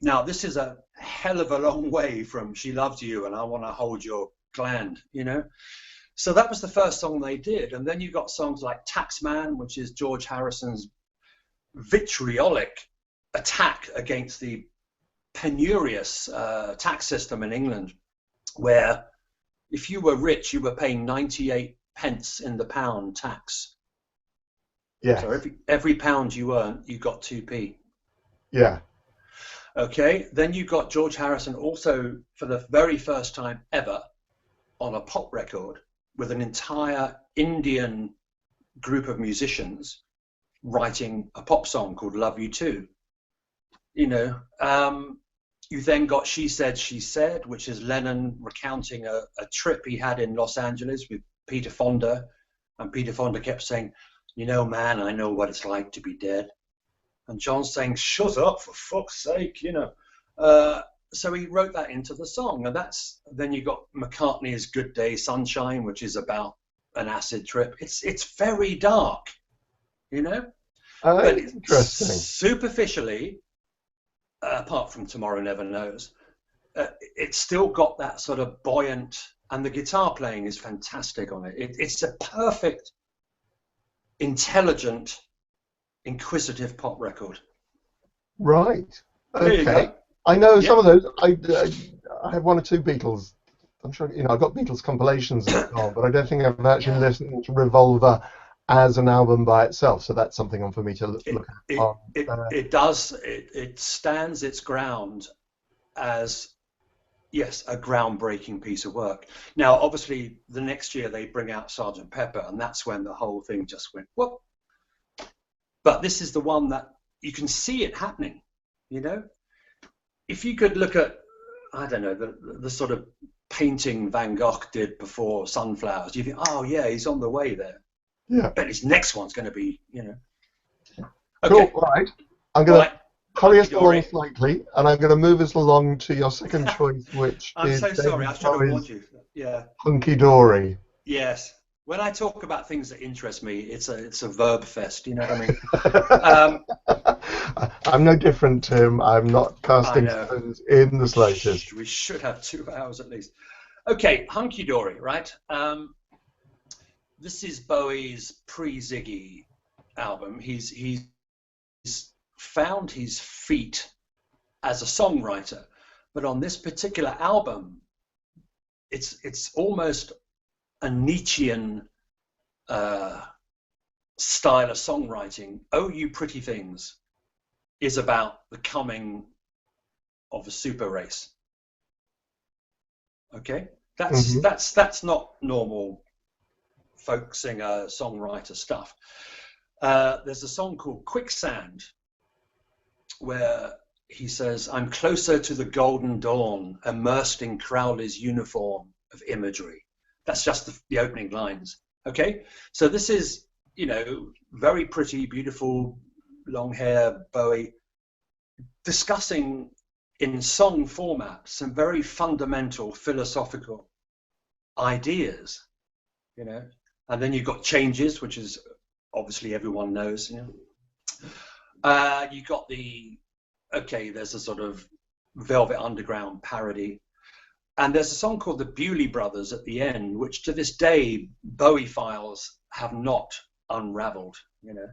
Speaker 1: Now, this is a hell of a long way from She Loves You and I Want to Hold Your Gland, you know? So that was the first song they did. And then you got songs like Taxman, which is George Harrison's vitriolic attack against the penurious tax system in England, where if you were rich, you were paying 98 pence in the pound tax.
Speaker 2: Yeah.
Speaker 1: So every pound you earned, you got 2p.
Speaker 2: Yeah.
Speaker 1: Okay. Then you got George Harrison also for the very first time ever on a pop record with an entire Indian group of musicians writing a pop song called Love You Too. You know, you then got She Said, She Said, which is Lennon recounting a trip he had in Los Angeles with Peter Fonda. And Peter Fonda kept saying, you know, man, I know what it's like to be dead. And John's saying, shut up, for fuck's sake, you know. So he wrote that into the song. And then you got McCartney's Good Day Sunshine, which is about an acid trip. It's very dark, you know. But
Speaker 2: interesting.
Speaker 1: Superficially, apart from Tomorrow Never Knows, it's still got that sort of buoyant, and the guitar playing is fantastic on it. It's a perfect, intelligent, inquisitive pop record.
Speaker 2: Right.
Speaker 1: There you
Speaker 2: Okay.
Speaker 1: go.
Speaker 2: I know some of those. I have one or two Beatles. I'm sure, you know, I've got Beatles compilations and so on, but I don't think I've actually listened to Revolver as an album by itself. So that's something for me to look at.
Speaker 1: It stands its ground as, yes, a groundbreaking piece of work. Now, obviously, the next year they bring out Sgt. Pepper, and that's when the whole thing just went, whoop. But this is the one that you can see it happening, you know? If you could look at, I don't know, the sort of painting Van Gogh did before Sunflowers, you think, oh, yeah, he's on the way there.
Speaker 2: Yeah.
Speaker 1: But his next one's going to be, you know.
Speaker 2: Okay. Cool, right. I'm going to hurry us along slightly, and I'm going to move us along to your second choice, which is...
Speaker 1: I'm so sorry, I should have warned you. Yeah.
Speaker 2: Hunky Dory.
Speaker 1: Yes. When I talk about things that interest me, it's a verb fest, you know what I mean?
Speaker 2: I'm no different, Tim. I'm not casting stones in the slightest.
Speaker 1: We should have 2 hours at least. Okay, Hunky Dory, right? This is Bowie's pre-Ziggy album. He's found his feet as a songwriter, but on this particular album, it's almost a Nietzschean style of songwriting. Oh, You Pretty Things is about the coming of a super race. Okay, that's not normal folk singer songwriter stuff. There's a song called Quicksand, where he says, "I'm closer to the golden dawn, immersed in Crowley's uniform of imagery." That's just the opening lines. Okay, so this is, you know, very pretty, beautiful, long hair Bowie discussing in song format some very fundamental philosophical ideas, you know. And then you've got Changes, which is obviously everyone knows, you know. You got there's a sort of Velvet Underground parody, and there's a song called the Bewley Brothers at the end, which to this day Bowie files have not unraveled, you know.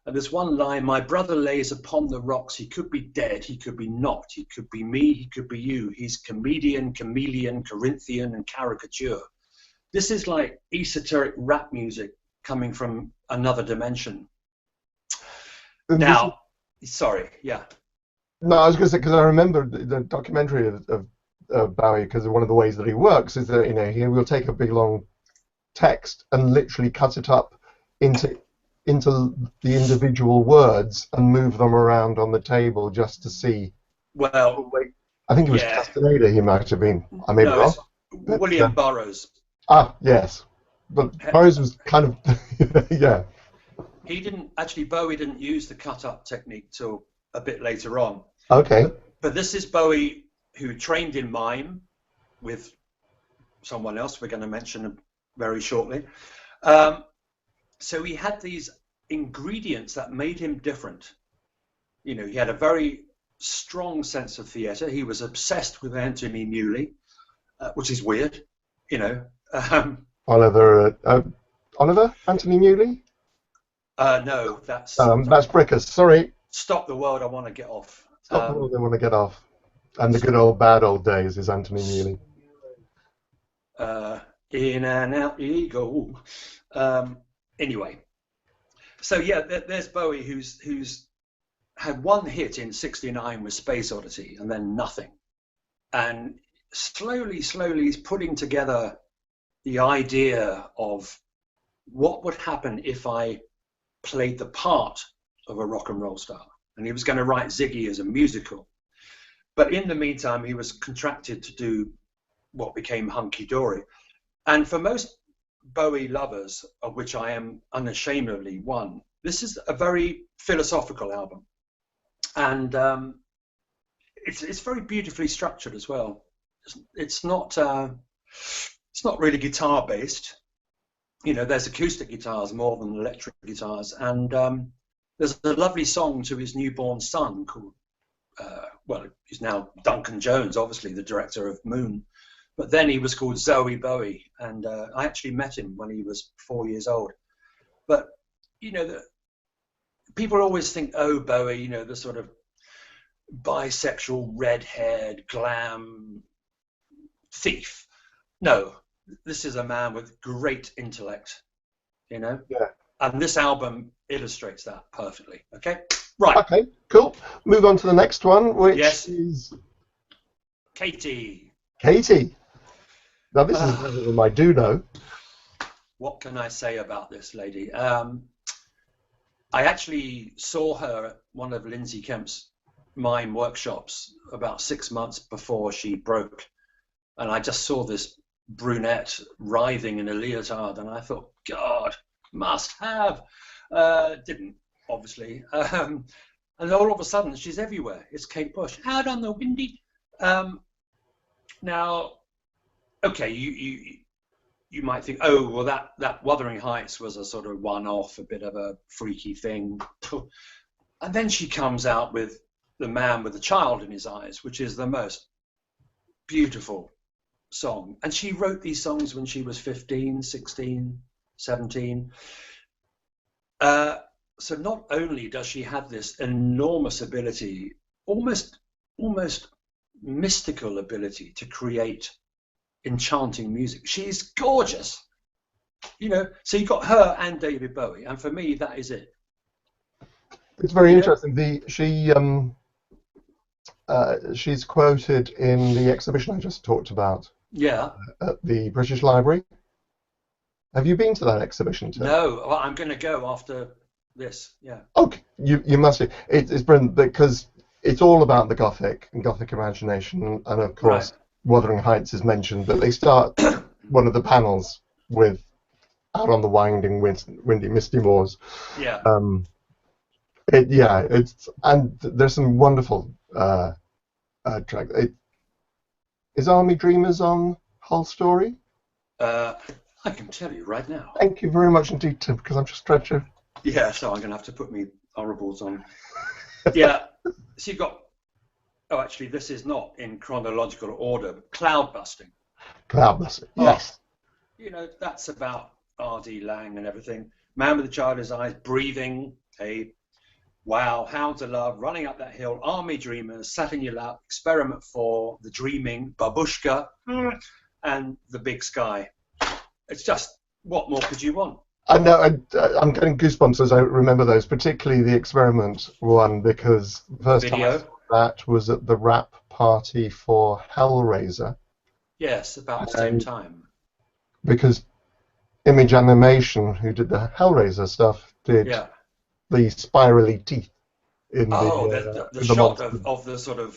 Speaker 1: And there's one line: "My brother lays upon the rocks. He could be dead, he could be not, he could be me, he could be you. He's comedian, chameleon, Corinthian, and caricature." This is like esoteric rap music coming from another dimension. Now, sorry, yeah.
Speaker 2: No, I was going to say, because I remember the documentary of Bowie, because one of the ways that he works is that, you know, he will take a big long text and literally cut it up into the individual words and move them around on the table just to see.
Speaker 1: Well,
Speaker 2: I think it was Castaneda he might have been. I may be wrong.
Speaker 1: William Burroughs.
Speaker 2: Ah, yes. But Burroughs was kind of, yeah.
Speaker 1: He didn't, actually, Bowie didn't use the cut-up technique till a bit later on.
Speaker 2: Okay.
Speaker 1: But this is Bowie, who trained in mime with someone else we're going to mention very shortly. So he had these ingredients that made him different. You know, he had a very strong sense of theatre. He was obsessed with Anthony Newley, which is weird, you know.
Speaker 2: Oliver Anthony Newley?
Speaker 1: No, that's
Speaker 2: Brickers. Sorry.
Speaker 1: Stop the World, I Want to Get Off.
Speaker 2: Stop the World, I Want to Get Off. And the Good Old Bad Old Days is Anthony Newley.
Speaker 1: In and out you go. Anyway, so yeah, there's Bowie who's had one hit in '69 with Space Oddity and then nothing, and slowly he's putting together the idea of what would happen if I played the part of a rock and roll star, and he was going to write Ziggy as a musical. But in the meantime, he was contracted to do what became Hunky Dory. And for most Bowie lovers, of which I am unashamedly one, this is a very philosophical album, and it's very beautifully structured as well. It's not really guitar based. You know, there's acoustic guitars more than electric guitars, and there's a lovely song to his newborn son called, well, he's now Duncan Jones, obviously the director of Moon, but then he was called Zoe Bowie, and I actually met him when he was 4 years old. But, you know, people always think, oh, Bowie, you know, the sort of bisexual, red-haired, glam thief. No, this is a man with great intellect, you know?
Speaker 2: Yeah.
Speaker 1: And this album illustrates that perfectly, okay? Right.
Speaker 2: Okay, cool. Move on to the next one, which is...
Speaker 1: Katie.
Speaker 2: Katie. Now, this is an album I do know.
Speaker 1: What can I say about this lady? I actually saw her at one of Lindsay Kemp's mime workshops about 6 months before she broke. And I just saw this brunette writhing in a leotard, and I thought, God, must have. Didn't, obviously. And all of a sudden, she's everywhere. It's Kate Bush, out on the windy. Now, okay, you might think, oh, well, that Wuthering Heights was a sort of one-off, a bit of a freaky thing. And then she comes out with The Man with the Child in His Eyes, which is the most beautiful song. And she wrote these songs when she was 15, 16, 17. So not only does she have this enormous ability, almost mystical ability to create enchanting music, she's gorgeous. You know, so you've got her and David Bowie, and for me, that is it.
Speaker 2: It's very interesting. She's quoted in the exhibition I just talked about.
Speaker 1: Yeah.
Speaker 2: At the British Library. Have you been to that exhibition, Tim?
Speaker 1: No, well, I'm going to go after this. Yeah.
Speaker 2: Okay, you must be. It's brilliant because it's all about the Gothic and Gothic imagination, and of
Speaker 1: Right.
Speaker 2: course, Wuthering Heights is mentioned, but they start one of the panels with out on the winding, windy, misty moors.
Speaker 1: Yeah.
Speaker 2: Um, it's and there's some wonderful track. Is Army Dreamers on Whole Story?
Speaker 1: Uh, I can tell you right now.
Speaker 2: Thank you very much indeed, Tim, because I'm just trying to.
Speaker 1: Yeah, so I'm going to have to put me horribles on. Yeah, so you've got, oh, actually, this is not in chronological order, but cloud busting.
Speaker 2: Cloudless,
Speaker 1: Oh,
Speaker 2: yes.
Speaker 1: that's about R.D. Lang and everything. Man with a Childish Eyes, Breathing, hey, wow, Hounds of Love, Running Up That Hill, Army Dreamers, Sat in Your Lap, Experiment 4, The Dreaming, Babushka, and The Big Sky. It's just, what more could you want?
Speaker 2: I know, I'm getting goosebumps as I remember those, particularly the experiment one, because the
Speaker 1: The
Speaker 2: first time I saw
Speaker 1: video,
Speaker 2: that was at the wrap party for Hellraiser,
Speaker 1: yes, about the same
Speaker 2: and
Speaker 1: time.
Speaker 2: because Image Animation, who did the Hellraiser stuff, did
Speaker 1: Yeah.
Speaker 2: the spirally teeth
Speaker 1: Oh, the
Speaker 2: in the
Speaker 1: shot
Speaker 2: monster.
Speaker 1: of the sort of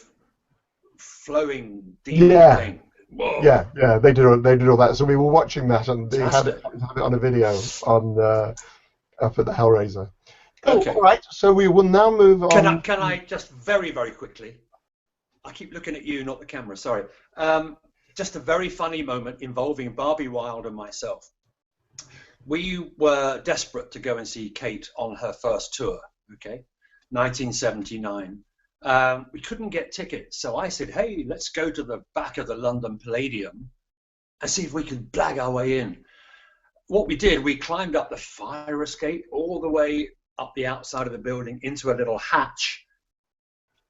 Speaker 1: flowing demon
Speaker 2: Yeah,
Speaker 1: thing. Whoa,
Speaker 2: yeah, they did all that. So we were watching that, and they
Speaker 1: fantastic.
Speaker 2: had it on a video on up at the Hellraiser. Cool. All
Speaker 1: Okay.
Speaker 2: right. So we will now move on.
Speaker 1: Can I just very, very quickly, I keep looking at you, not the camera, sorry. Um, just a very funny moment involving Barbie Wilde and myself. We were desperate to go and see Kate on her first tour, okay, 1979. We couldn't get tickets, so I said, hey, let's go to the back of the London Palladium and see if we can blag our way in. What we did, we climbed up the fire escape all the way up the outside of the building into a little hatch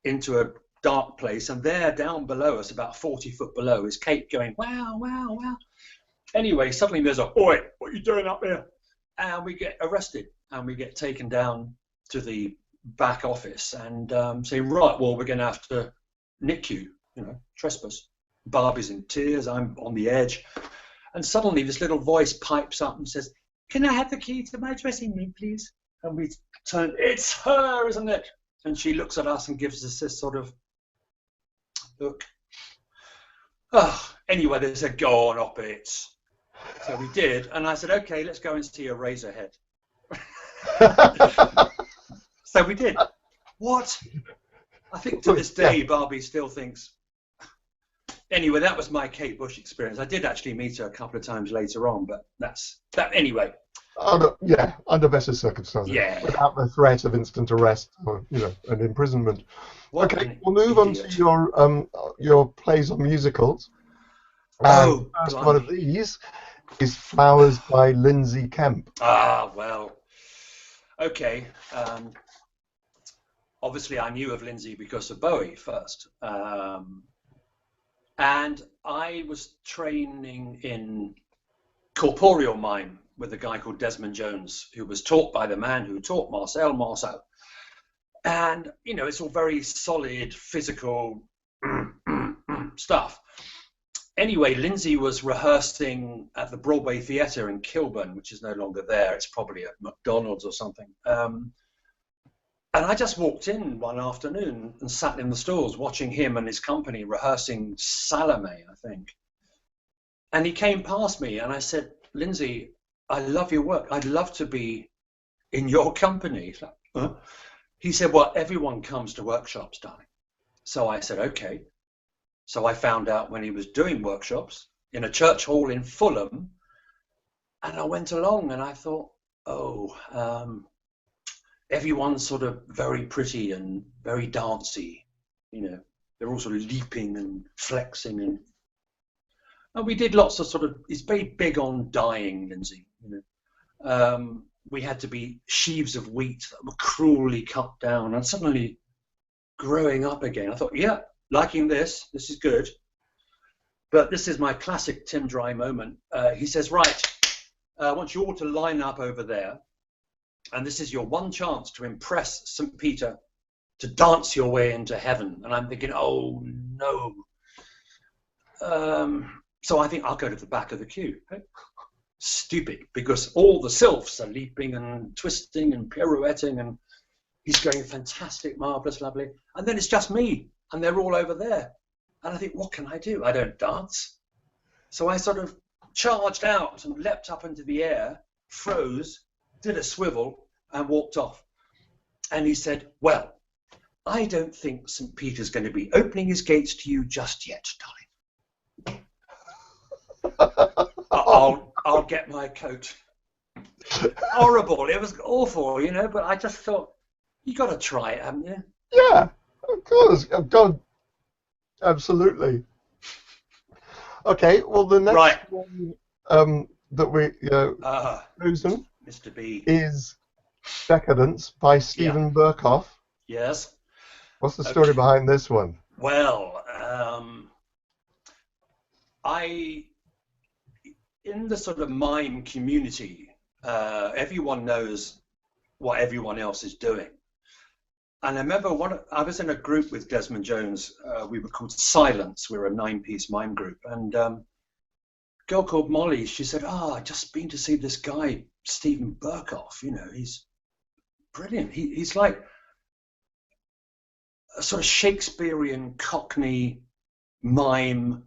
Speaker 1: into a dark place, and there down below us, about 40 foot below, is Kate going, wow, wow, wow. Anyway, suddenly there's a, oi, what are you doing up there? And we get arrested and we get taken down to the back office and say, right, well, we're going to have to nick you, trespass. Barbie's in tears, I'm on the edge. And suddenly this little voice pipes up and says, can I have the key to my dressing room, please? And we turn, it's her, isn't it? And she looks at us and gives us this sort of look. Oh, anyway, they said, go on, op it. So we did, and I said, okay, let's go and see a Razorhead. So we did. What? I think to this day, Barbie still thinks. Anyway, that was my Kate Bush experience. I did actually meet her a couple of times later on, but that's that anyway.
Speaker 2: Under better circumstances,
Speaker 1: Yeah.
Speaker 2: without the threat of instant arrest or an imprisonment.
Speaker 1: What
Speaker 2: Okay, we'll move on to your plays or musicals.
Speaker 1: Oh,
Speaker 2: the first one of these is Flowers by Lindsay Kemp.
Speaker 1: Ah, well, okay. Obviously, I knew of Lindsay because of Bowie first. And I was training in corporeal mime with a guy called Desmond Jones, who was taught by the man who taught Marcel Marceau. And, it's all very solid, physical stuff. Anyway, Lindsay was rehearsing at the Broadway Theatre in Kilburn, which is no longer there. It's probably at McDonald's or something. And I just walked in one afternoon and sat in the stalls watching him and his company rehearsing Salome, I think. And he came past me and I said, Lindsay, I love your work. I'd love to be in your company. He's like, huh? He said, well, everyone comes to workshops, darling. So I said, okay. So I found out when he was doing workshops in a church hall in Fulham, and I went along and I thought, everyone's sort of very pretty and very dancey, they're all sort of leaping and flexing and we did lots of sort of, he's very big on dyeing, Lindsay, we had to be sheaves of wheat that were cruelly cut down and suddenly growing up again. I thought, yeah, liking this is good. But this is my classic Tim Dry moment. He says, right, I want you all to line up over there. And this is your one chance to impress St. Peter, to dance your way into heaven. And I'm thinking, oh, no. So I think I'll go to the back of the queue. stupid because all the sylphs are leaping and twisting and pirouetting, and he's going fantastic, marvelous, lovely. And then it's just me, and they're all over there. And I think, what can I do? I don't dance. So I sort of charged out and leapt up into the air, froze, did a swivel, and walked off. And he said, well, I don't think St. Peter's going to be opening his gates to you just yet, darling. I'll get my coat. Horrible. It was awful, you know, but I just thought, you got to try it, haven't you?
Speaker 2: Yeah, of course. God, absolutely. Okay, well, the next one that we chosen
Speaker 1: Mr. B
Speaker 2: is Decadence by Stephen Burkoff.
Speaker 1: Yes.
Speaker 2: What's the story behind this one?
Speaker 1: Well, in the sort of mime community, everyone knows what everyone else is doing. And I remember I was in a group with Desmond Jones. We were called Silence. We were a 9-piece mime group. And a girl called Molly, she said, I've just been to see this guy, Stephen Burkoff. You know, he's brilliant. He's like a sort of Shakespearean Cockney mime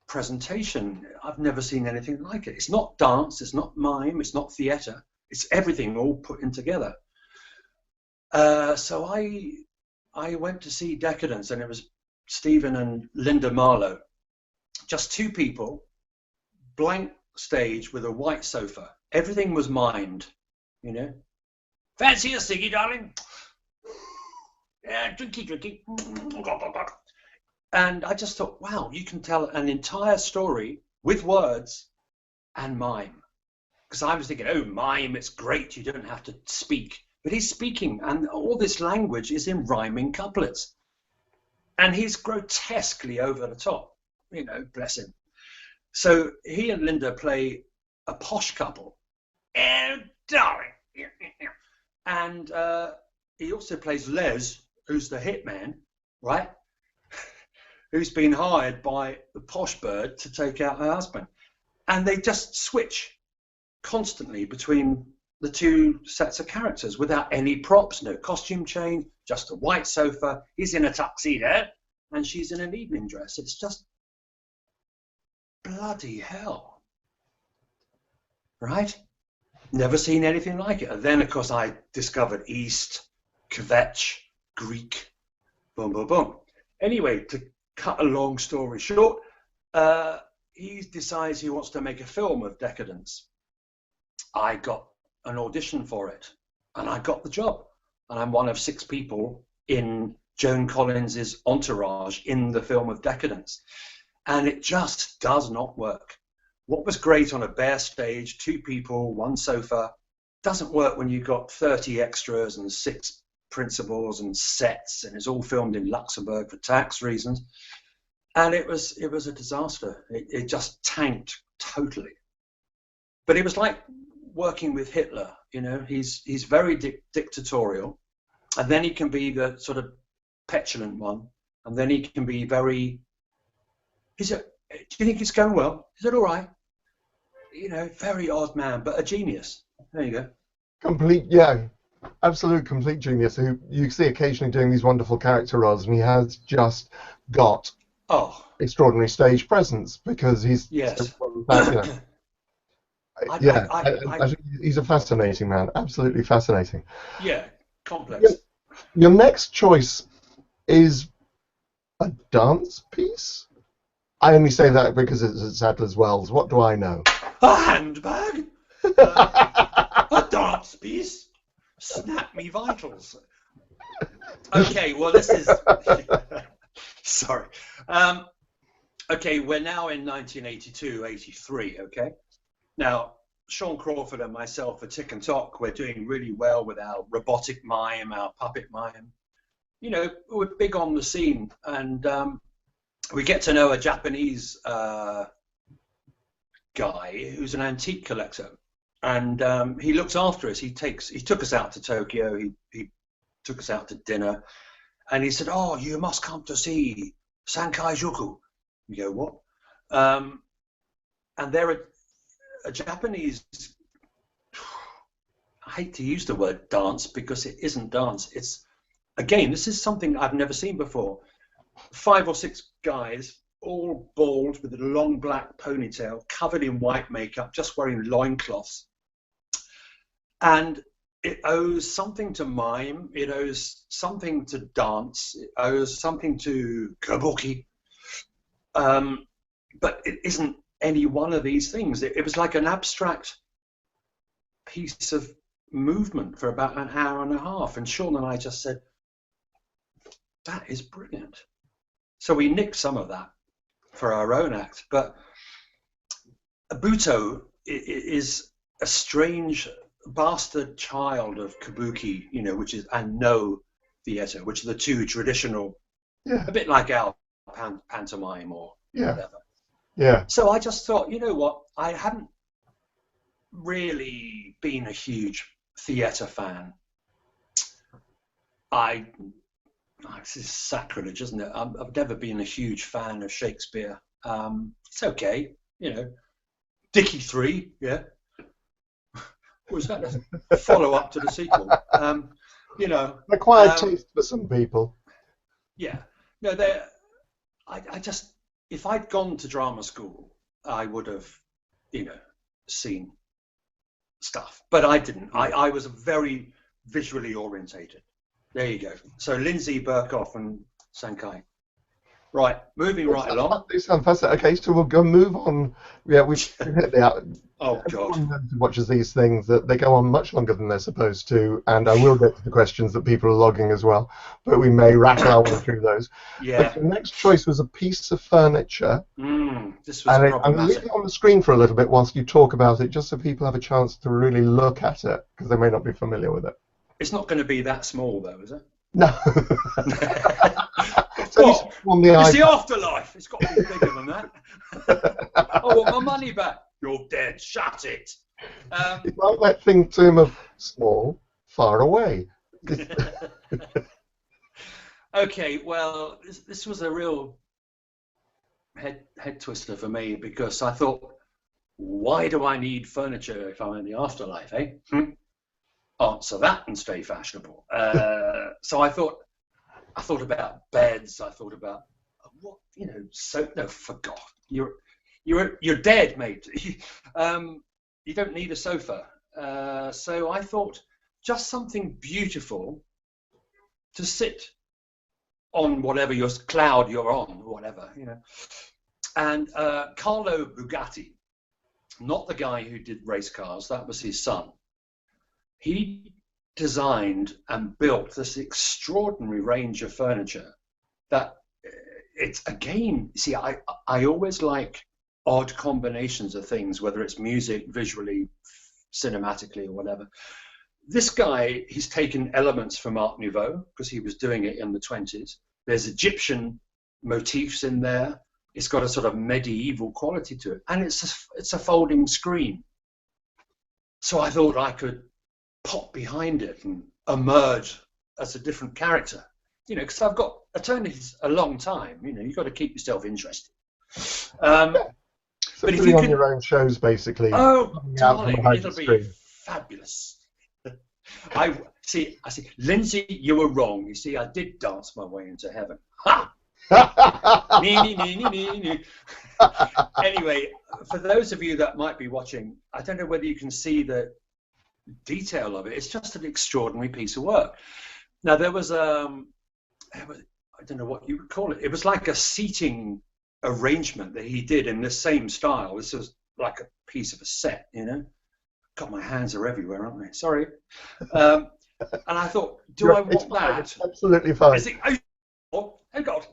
Speaker 1: presentation. I've never seen anything like it. It's not dance, it's not mime, it's not theatre. It's everything all put in together. So I went to see Decadence, and it was Stephen and Linda Marlowe. Just two people, blank stage with a white sofa. Everything was mimed, you know. Fancy a ciggy, darling? Yeah, drinky. And I just thought, wow, you can tell an entire story with words and mime. Because I was thinking, oh, mime, it's great, you don't have to speak. But he's speaking, and all this language is in rhyming couplets. And he's grotesquely over the top, you know, bless him. So he and Linda play a posh couple. Oh, darling. And he also plays Les, who's the hitman, right? Who's been hired by the posh bird to take out her husband. And they just switch constantly between the two sets of characters without any props, no costume change, just a white sofa. He's in a tuxedo and she's in an evening dress. It's just bloody hell, right? Never seen anything like it. And then, of course, I discovered East, Kvetch, Greek, boom, boom, boom. Anyway, to cut a long story short, he decides he wants to make a film of Decadence. I got an audition for it, and I got the job. And I'm one of 6 people in Joan Collins's entourage in the film of Decadence. And it just does not work. What was great on a bare stage, 2 people, 1 sofa, doesn't work when you've got 30 extras and 6 principals and sets, and it's all filmed in Luxembourg for tax reasons. And it was a disaster. It just tanked totally. But it was like working with Hitler, you know. He's very dictatorial, and then he can be the sort of petulant one, and then he can be very. Do you think it's going well? Is it all right? You know, very odd man, but a genius. There you go.
Speaker 2: Absolute complete genius. Who you see occasionally doing these wonderful character roles, and he has just got extraordinary stage presence because he's I think he's a fascinating man, absolutely fascinating.
Speaker 1: Yeah, complex.
Speaker 2: Your next choice is a dance piece. I only say that because it's at Sadler's Wells. What do I know?
Speaker 1: A handbag? A dance piece? Snap me vitals. Okay, well, this is... Sorry. Okay, we're now in 1982, 83, okay? Now, Sean Crawford and myself at Tick and Tock, we're doing really well with our robotic mime, our puppet mime. You know, we're big on the scene, and we get to know a Japanese guy who's an antique collector, and he looks after us. He took us out to Tokyo. He took us out to dinner, and he said, "Oh, you must come to see Sankaijuku." We go, "What?" And they're a Japanese, I hate to use the word dance because it isn't dance. It's, again, this is something I've never seen before. 5 or 6 guys, all bald with a long black ponytail, covered in white makeup, just wearing loincloths. And it owes something to mime, it owes something to dance, it owes something to kabuki. But it isn't any one of these things. It was like an abstract piece of movement for about an hour and a half. And Sean and I just said, that is brilliant. So we nicked some of that for our own act. But Buto is a strange bastard child of kabuki, you know, which is, and no theatre, which are the two traditional, a bit like our pantomime or whatever.
Speaker 2: Yeah.
Speaker 1: So I just thought, you know what, I hadn't really been a huge theatre fan. This is sacrilege, isn't it? I've never been a huge fan of Shakespeare. It's okay, you know. Dickie 3, yeah. Was that a follow-up to the sequel? You know.
Speaker 2: Acquired taste for some people.
Speaker 1: Yeah. No, I just, if I'd gone to drama school, I would have, you know, seen stuff. But I didn't. I was very visually orientated. There you go. So Lindsay, Burkhoff, and Sankai. Right, moving right along.
Speaker 2: It's fantastic. Okay, so we'll go move on. Yeah, we've hit the.
Speaker 1: Oh God!
Speaker 2: Everyone watches these things that they go on much longer than they're supposed to, and I will get to the questions that people are logging as well, but we may rattle our way through those.
Speaker 1: Yeah.
Speaker 2: But the next choice was a piece of furniture.
Speaker 1: This was problematic.
Speaker 2: I'm leaving it on the screen for a little bit whilst you talk about it, just so people have a chance to really look at it, because they may not be familiar with it.
Speaker 1: It's not going to be that small, though, is it?
Speaker 2: No.
Speaker 1: What?
Speaker 2: It's
Speaker 1: the afterlife. It's got to be bigger than that. I want my money back. You're dead. Shut it.
Speaker 2: It's like that thing to him of small, far away.
Speaker 1: Okay, well, this was a real head twister for me, because I thought, why do I need furniture if I'm in the afterlife, eh? Answer that and stay fashionable. So I thought about beds. I thought about what, you know. So no, forgot. You're dead, mate. You don't need a sofa. So I thought just something beautiful to sit on, whatever your cloud you're on, whatever, you know. And Carlo Bugatti, not the guy who did race cars, that was his son. He designed and built this extraordinary range of furniture that it's, again, see, I always like odd combinations of things, whether it's music, visually, cinematically, or whatever. This guy, he's taken elements from Art Nouveau because he was doing it in the 20s. There's Egyptian motifs in there. It's got a sort of medieval quality to it, and it's a folding screen. So I thought I could pop behind it and emerge as a different character, you know, because I've got eternity's a long time, you know, you've got to keep yourself interested.
Speaker 2: So
Speaker 1: but if you
Speaker 2: on
Speaker 1: could,
Speaker 2: your own shows, basically.
Speaker 1: Oh, darling, it'll be fabulous. I see, Lindsay, you were wrong. You see, I did dance my way into heaven. Ha! Anyway, for those of you that might be watching, I don't know whether you can see the detail of it. It's just an extraordinary piece of work. Now there was I don't know what you would call it. It was like a seating arrangement that he did in this same style. This was like a piece of a set, you know. God, my hands are everywhere, aren't they? Sorry. And I thought, I want that?
Speaker 2: It's absolutely fine.
Speaker 1: Oh God.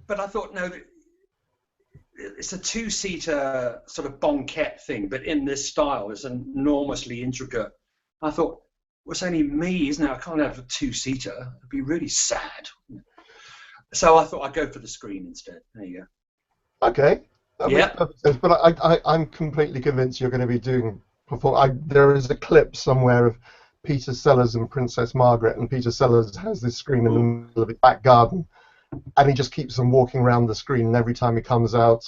Speaker 1: But I thought, no, it's a two-seater sort of banquette thing, but in this style. It's enormously intricate. I thought, well, it's only me, isn't it? I can't have a two-seater. It'd be really sad. So I thought I'd go for the screen instead. There you go.
Speaker 2: Okay. That makes perfect sense. But I'm completely convinced you're going to be doing there is a clip somewhere of Peter Sellers and Princess Margaret, and Peter Sellers has this screen in the middle of his back garden, and he just keeps on walking around the screen, and every time he comes out,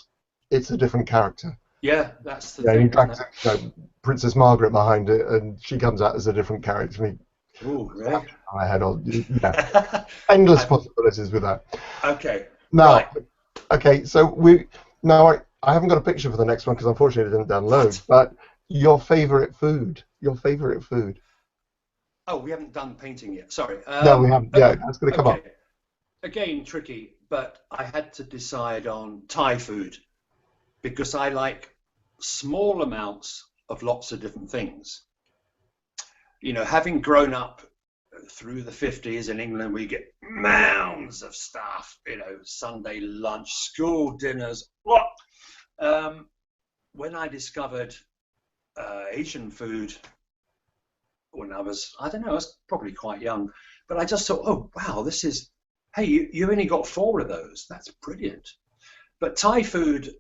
Speaker 2: it's a different character.
Speaker 1: Yeah, that's the
Speaker 2: Yeah, and he
Speaker 1: thing, isn't
Speaker 2: drags
Speaker 1: it?
Speaker 2: Princess Margaret behind it, and she comes out as a different character, and he
Speaker 1: Oh,
Speaker 2: slaps
Speaker 1: really?
Speaker 2: her on her head. Yeah, endless
Speaker 1: I,
Speaker 2: possibilities with that.
Speaker 1: okay, right.
Speaker 2: Now, okay, so I haven't got a picture for the next one because unfortunately it didn't download.
Speaker 1: What?
Speaker 2: But your favorite food, your favorite food.
Speaker 1: Oh, we haven't done painting yet. Sorry.
Speaker 2: No, we haven't. Yeah, that's going to come
Speaker 1: Okay.
Speaker 2: up.
Speaker 1: Again, tricky, but I had to decide on Thai food because I like small amounts of lots of different things. You know, having grown up through the 50s in England, we get mounds of stuff, you know, Sunday lunch, school dinners. What? Um, when I discovered Asian food when I don't know, I was probably quite young, but I just thought, oh, wow, this is, hey, you only got four of those. That's brilliant. But Thai food,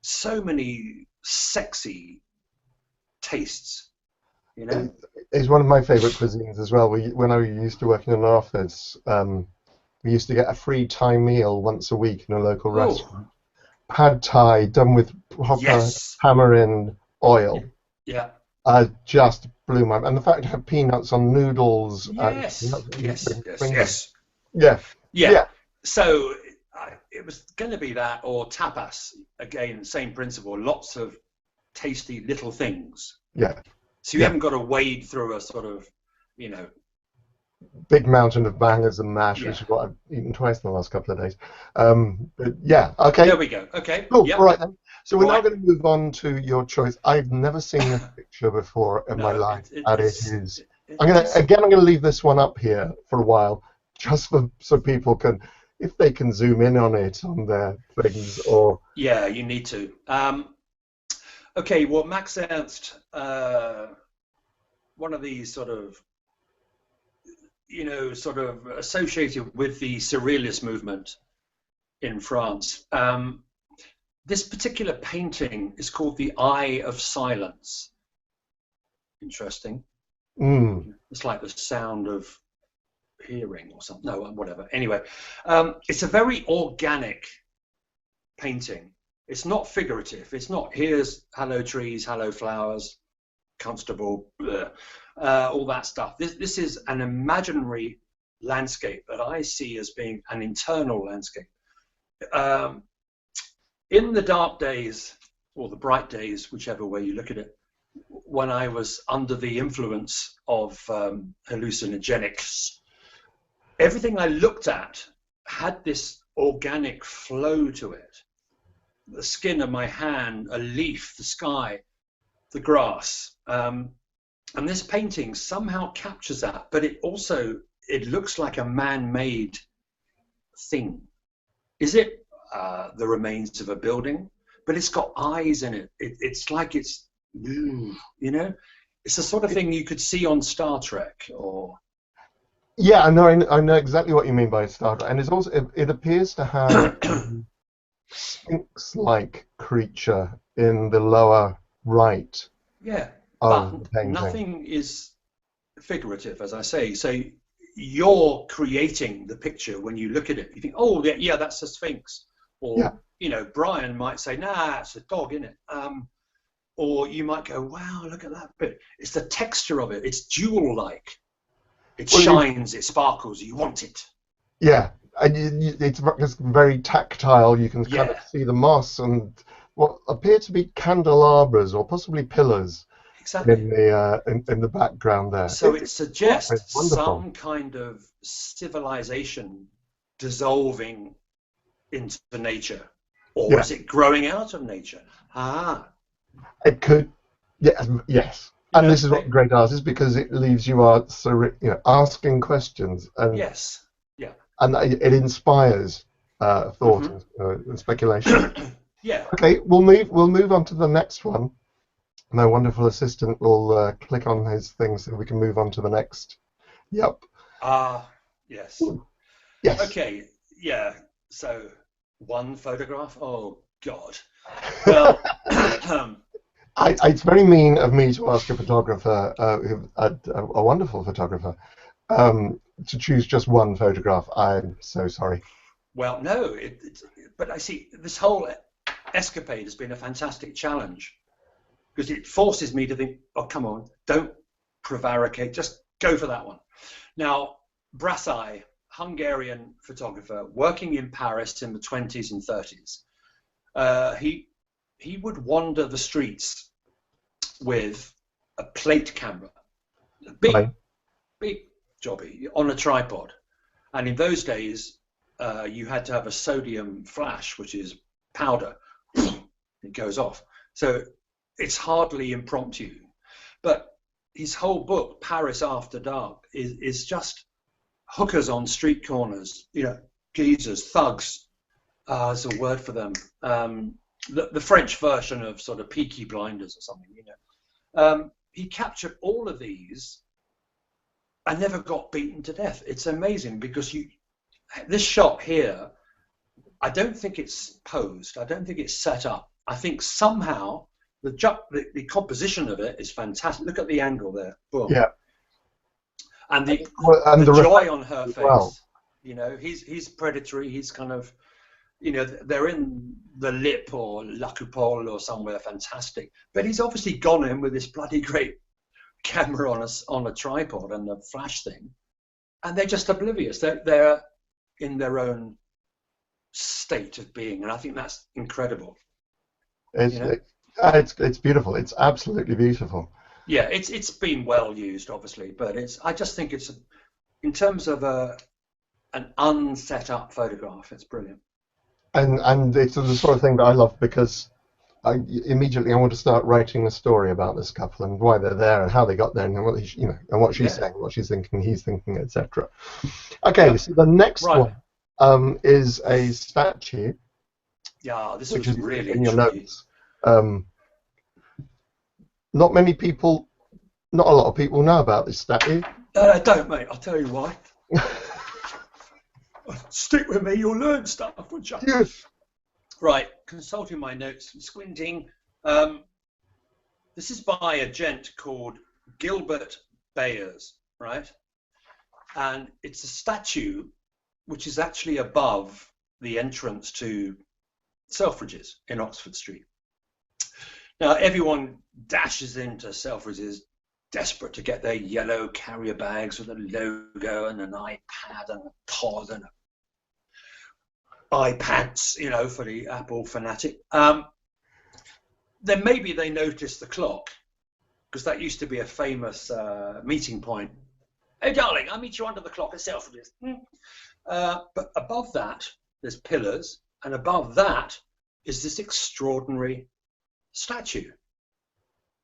Speaker 1: so many sexy tastes, you know?
Speaker 2: It's one of my favorite cuisines as well. When I used to work in an office, we used to get a free Thai meal once a week in a local
Speaker 1: Oh,
Speaker 2: restaurant. Pad Thai done with proper
Speaker 1: yes.
Speaker 2: tamarind
Speaker 1: Yeah.
Speaker 2: oil.
Speaker 1: Yeah.
Speaker 2: Just blew my. And the fact to have peanuts on noodles and
Speaker 1: Yes. Yes. Yes.
Speaker 2: fingers.
Speaker 1: Yes.
Speaker 2: Yeah,
Speaker 1: Yeah.
Speaker 2: yeah,
Speaker 1: So it was going to be that or tapas. Again, same principle. Lots of tasty little things.
Speaker 2: yeah,
Speaker 1: So you
Speaker 2: yeah.
Speaker 1: haven't got to wade through a sort of, you know,
Speaker 2: Big mountain of bangers and mash,
Speaker 1: yeah.
Speaker 2: which is what I've eaten twice in the last couple of days. But yeah,
Speaker 1: There
Speaker 2: okay.
Speaker 1: we go. Okay.
Speaker 2: Cool. All
Speaker 1: Yep.
Speaker 2: right then. So we're now
Speaker 1: Right.
Speaker 2: going to move on to your choice. I've never seen this picture before in my
Speaker 1: No,
Speaker 2: life, and it is.
Speaker 1: it is.
Speaker 2: I'm gonna leave this one up here for a while, just so people can, if they can zoom in on it on their things, or
Speaker 1: Yeah, you need to. Okay. Well, Max Ernst, one of these sort of, you know, sort of associated with the Surrealist movement in France. This particular painting is called The Eye of Silence. Interesting.
Speaker 2: mm,
Speaker 1: It's like the sound of hearing or something. No, whatever. Anyway, it's a very organic painting. It's not figurative. It's not here's hello trees, hello flowers, constable, all that stuff. This is an imaginary landscape that I see as being an internal landscape. Um, in the dark days or the bright days, whichever way you look at it, when I was under the influence of hallucinogenics, everything I looked at had this organic flow to it. The skin of my hand, a leaf, the sky, the grass. And this painting somehow captures that, but it looks like a man-made thing. Is it the remains of a building? But it's got eyes in it. It's like it's, you know, it's the sort of thing you could see on Star Trek or.
Speaker 2: yeah, I know exactly what you mean by Star Trek, and it's also it appears to have Sphinx-like creature in the lower right
Speaker 1: Yeah,
Speaker 2: of the
Speaker 1: but
Speaker 2: painting.
Speaker 1: nothing is figurative, as I say. So you're creating the picture when you look at it. You think, oh, yeah, yeah, that's a sphinx.
Speaker 2: Yeah.
Speaker 1: Or, you know, Brian might say, nah, it's a dog, isn't it? Or you might go, wow, look at that bit. It's the texture of it. It's jewel-like. It
Speaker 2: Well,
Speaker 1: shines, it sparkles. You want it.
Speaker 2: yeah, and it's very tactile. You can kind of
Speaker 1: Yeah,
Speaker 2: see the moss and what appear to be candelabras or possibly pillars
Speaker 1: exactly.
Speaker 2: in the background there.
Speaker 1: So it
Speaker 2: It's
Speaker 1: suggests
Speaker 2: wonderful.
Speaker 1: some kind of civilization dissolving into nature, or
Speaker 2: Yeah,
Speaker 1: is it growing out of nature? Ah,
Speaker 2: it could. Yes, yes.
Speaker 1: you
Speaker 2: And
Speaker 1: know,
Speaker 2: this is what great art is because it leaves you asking questions
Speaker 1: yes, yeah,
Speaker 2: and it inspires thought
Speaker 1: hmm
Speaker 2: and speculation.
Speaker 1: yeah.
Speaker 2: Okay, we'll move on to the next one. My wonderful assistant will click on his thing so we can move on to the next. Yep.
Speaker 1: Ah, yes.
Speaker 2: Yes.
Speaker 1: Okay, yeah. So one photograph. Oh God. Well,
Speaker 2: It's very mean of me to ask a photographer, a wonderful photographer, to choose just one photograph. I'm so sorry.
Speaker 1: well, no. But I see this whole escapade has been a fantastic challenge because it forces me to think, oh, come on, don't prevaricate, just go for that one. Now, Brassai, Hungarian photographer, working in Paris in the 20s and 30s, he would wander the streets with a plate camera, a big jobby on a tripod. And in those days, you had to have a sodium flash, which is powder. It goes off. So it's hardly impromptu. But his whole book, Paris After Dark, is just hookers on street corners, you know, geezers, thugs, there's a word for them. The French version of sort of Peaky Blinders or something, you know. He captured all of these and never got beaten to death. It's amazing because this shot here, I don't think it's posed. I don't think it's set up. I think somehow the composition of it is fantastic. Look at the angle there. Boom.
Speaker 2: Yeah.
Speaker 1: And the joy on her face. Well. You know, he's predatory. He's kind of, you know, they're in the lip or La Coupole or somewhere fantastic. But he's obviously gone in with this bloody great camera on a tripod and a flash thing, and they're just oblivious. They're in their own state of being, and I think that's incredible.
Speaker 2: It's beautiful. It's absolutely beautiful.
Speaker 1: Yeah, it's been well used, obviously, but I just think it's, in terms of an unset up photograph, it's brilliant.
Speaker 2: And it's the sort of thing that I love because immediately I want to start writing a story about this couple and why they're there and how they got there and what and what she's saying, what she's thinking, he's thinking, etc. Okay, so the next one is a statue.
Speaker 1: Yeah, this was really
Speaker 2: in your notes. Not a lot of people know about this statue.
Speaker 1: Don't, mate. I'll tell you why. Stick with me, you'll learn stuff, won't you?
Speaker 2: Yes.
Speaker 1: Right, consulting my notes and squinting. This is by a gent called Gilbert Bayers, right? And it's a statue which is actually above the entrance to Selfridges in Oxford Street. Now, everyone dashes into Selfridges desperate to get their yellow carrier bags with a logo and an iPad and a pod and iPads, you know, for the Apple fanatic. Then maybe they notice the clock, because that used to be a famous meeting point. Hey, darling, I'll meet you under the clock at Selfridges. But above that, there's pillars, and above that is this extraordinary statue.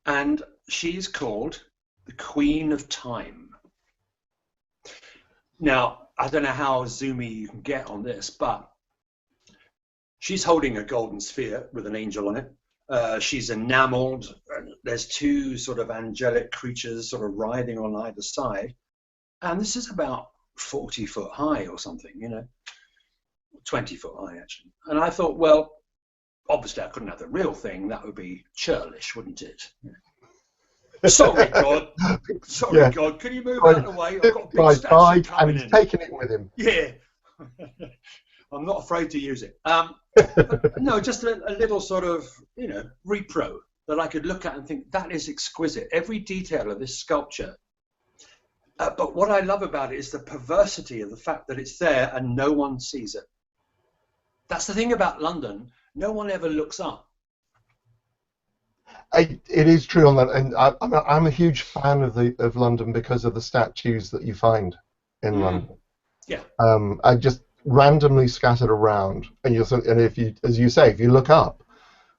Speaker 1: And she's called the Queen of Time. Now, I don't know how zoomy you can get on this, but she's holding a golden sphere with an angel on it. She's enameled. There's two sort of angelic creatures sort of riding on either side. And this is about 40 foot high or something, you know, 20 foot high actually. And I thought, well, obviously I couldn't have the real thing. That would be churlish, wouldn't it? Sorry, God. Sorry, God. Can you move out of the way? I've got a big statue coming in.
Speaker 2: And he's taking it with him.
Speaker 1: Yeah. I'm not afraid to use it. No, just a little sort of, you know, repro that I could look at and think, that is exquisite. Every detail of this sculpture. But what I love about it is the perversity of the fact that it's there and no one sees it. That's the thing about London. No one ever looks up.
Speaker 2: It is true on that, and I'm a huge fan of London because of the statues that you find in London.
Speaker 1: Yeah.
Speaker 2: I just randomly scattered around, and if you, as you say, if you look up,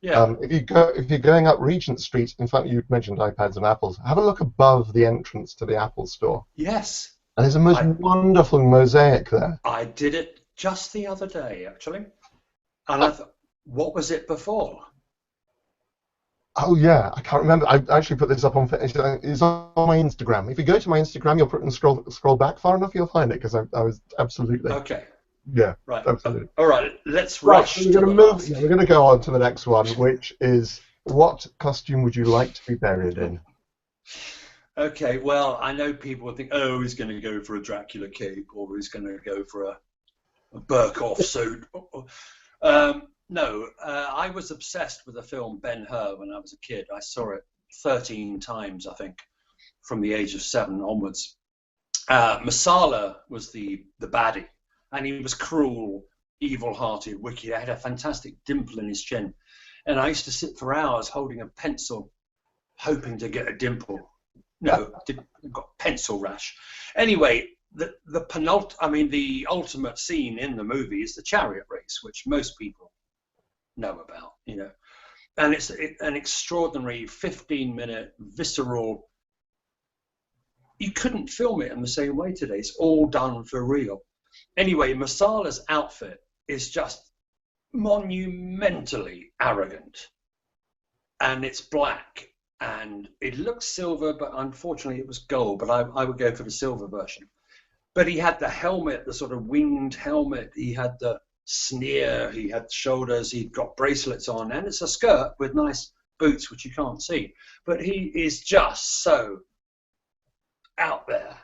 Speaker 2: if you're going up Regent Street, in fact, you mentioned iPads and Apples. Have a look above the entrance to the Apple store.
Speaker 1: Yes.
Speaker 2: And there's a most wonderful mosaic there.
Speaker 1: I did it just the other day, actually, and I thought, what was it before?
Speaker 2: Oh yeah, I can't remember. I actually put this up on. It's on my Instagram. If you go to my Instagram, you'll put and scroll back far enough, you'll find it because I was absolutely.
Speaker 1: Okay.
Speaker 2: Yeah.
Speaker 1: Right.
Speaker 2: Absolutely.
Speaker 1: All right. Let's rush.
Speaker 2: We're going to move. Yeah, we're going to go on to the next one, which is, what costume would you like to be buried in?
Speaker 1: Okay. Well, I know people would think, oh, he's going to go for a Dracula cape, or he's going to go for a Burkoff suit. No, I was obsessed with the film Ben-Hur when I was a kid. I saw it 13 times, I think, from the age of 7 onwards. Masala was the baddie, and he was cruel, evil-hearted, wicked. He had a fantastic dimple in his chin, and I used to sit for hours holding a pencil, hoping to get a dimple. No, got pencil rash. Anyway, the ultimate scene in the movie is the chariot race, which most people know about, and it's an extraordinary 15-minute visceral. You couldn't film it in the same way today. It's all done for real. Anyway, Masala's outfit is just monumentally arrogant, and it's black, and it looks silver, but unfortunately it was gold, but I would go for the silver version. But he had the helmet, the sort of winged helmet, he had the sneer, he had shoulders, he'd got bracelets on, and it's a skirt with nice boots, which you can't see. But he is just so out there.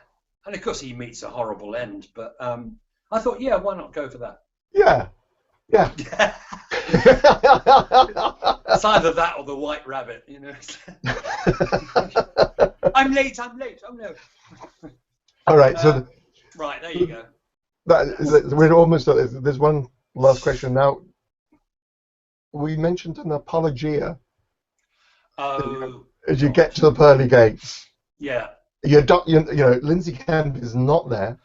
Speaker 1: And of course he meets a horrible end, but I thought, yeah, why not go for that?
Speaker 2: Yeah.
Speaker 1: It's either that or the White Rabbit, I'm late, oh no.
Speaker 2: All right, so
Speaker 1: right, there you go.
Speaker 2: We're almost there's one last question now. We mentioned an apologia.
Speaker 1: Oh,
Speaker 2: as you get to the pearly gates.
Speaker 1: Yeah.
Speaker 2: Lindsay Kemp is not there.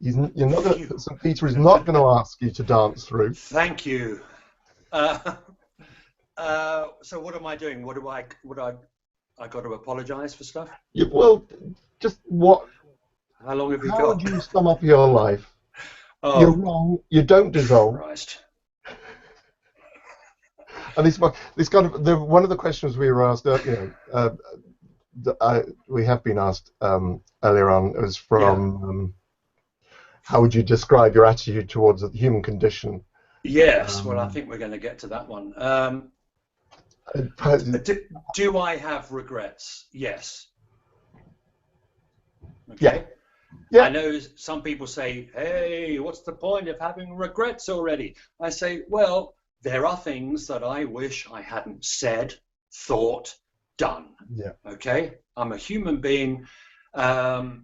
Speaker 2: You're not going to, St. Peter is not going to ask you to dance through.
Speaker 1: Thank you. So what am I doing? I got to apologise for stuff?
Speaker 2: Well, just what?
Speaker 1: How long have you
Speaker 2: How
Speaker 1: got?
Speaker 2: would you sum up your life?
Speaker 1: Oh,
Speaker 2: you're wrong. You don't dissolve.
Speaker 1: Christ.
Speaker 2: And this kind of one of the questions we were asked, we have been asked earlier on, was from how would you describe your attitude towards the human condition?
Speaker 1: Yes, well, I think we're going to get to that one. Do I have regrets? Yes. Okay.
Speaker 2: Yeah.
Speaker 1: I know some people say, hey, what's the point of having regrets already? I say, well, there are things that I wish I hadn't said, thought, done.
Speaker 2: Yeah.
Speaker 1: Okay? I'm a human being. There's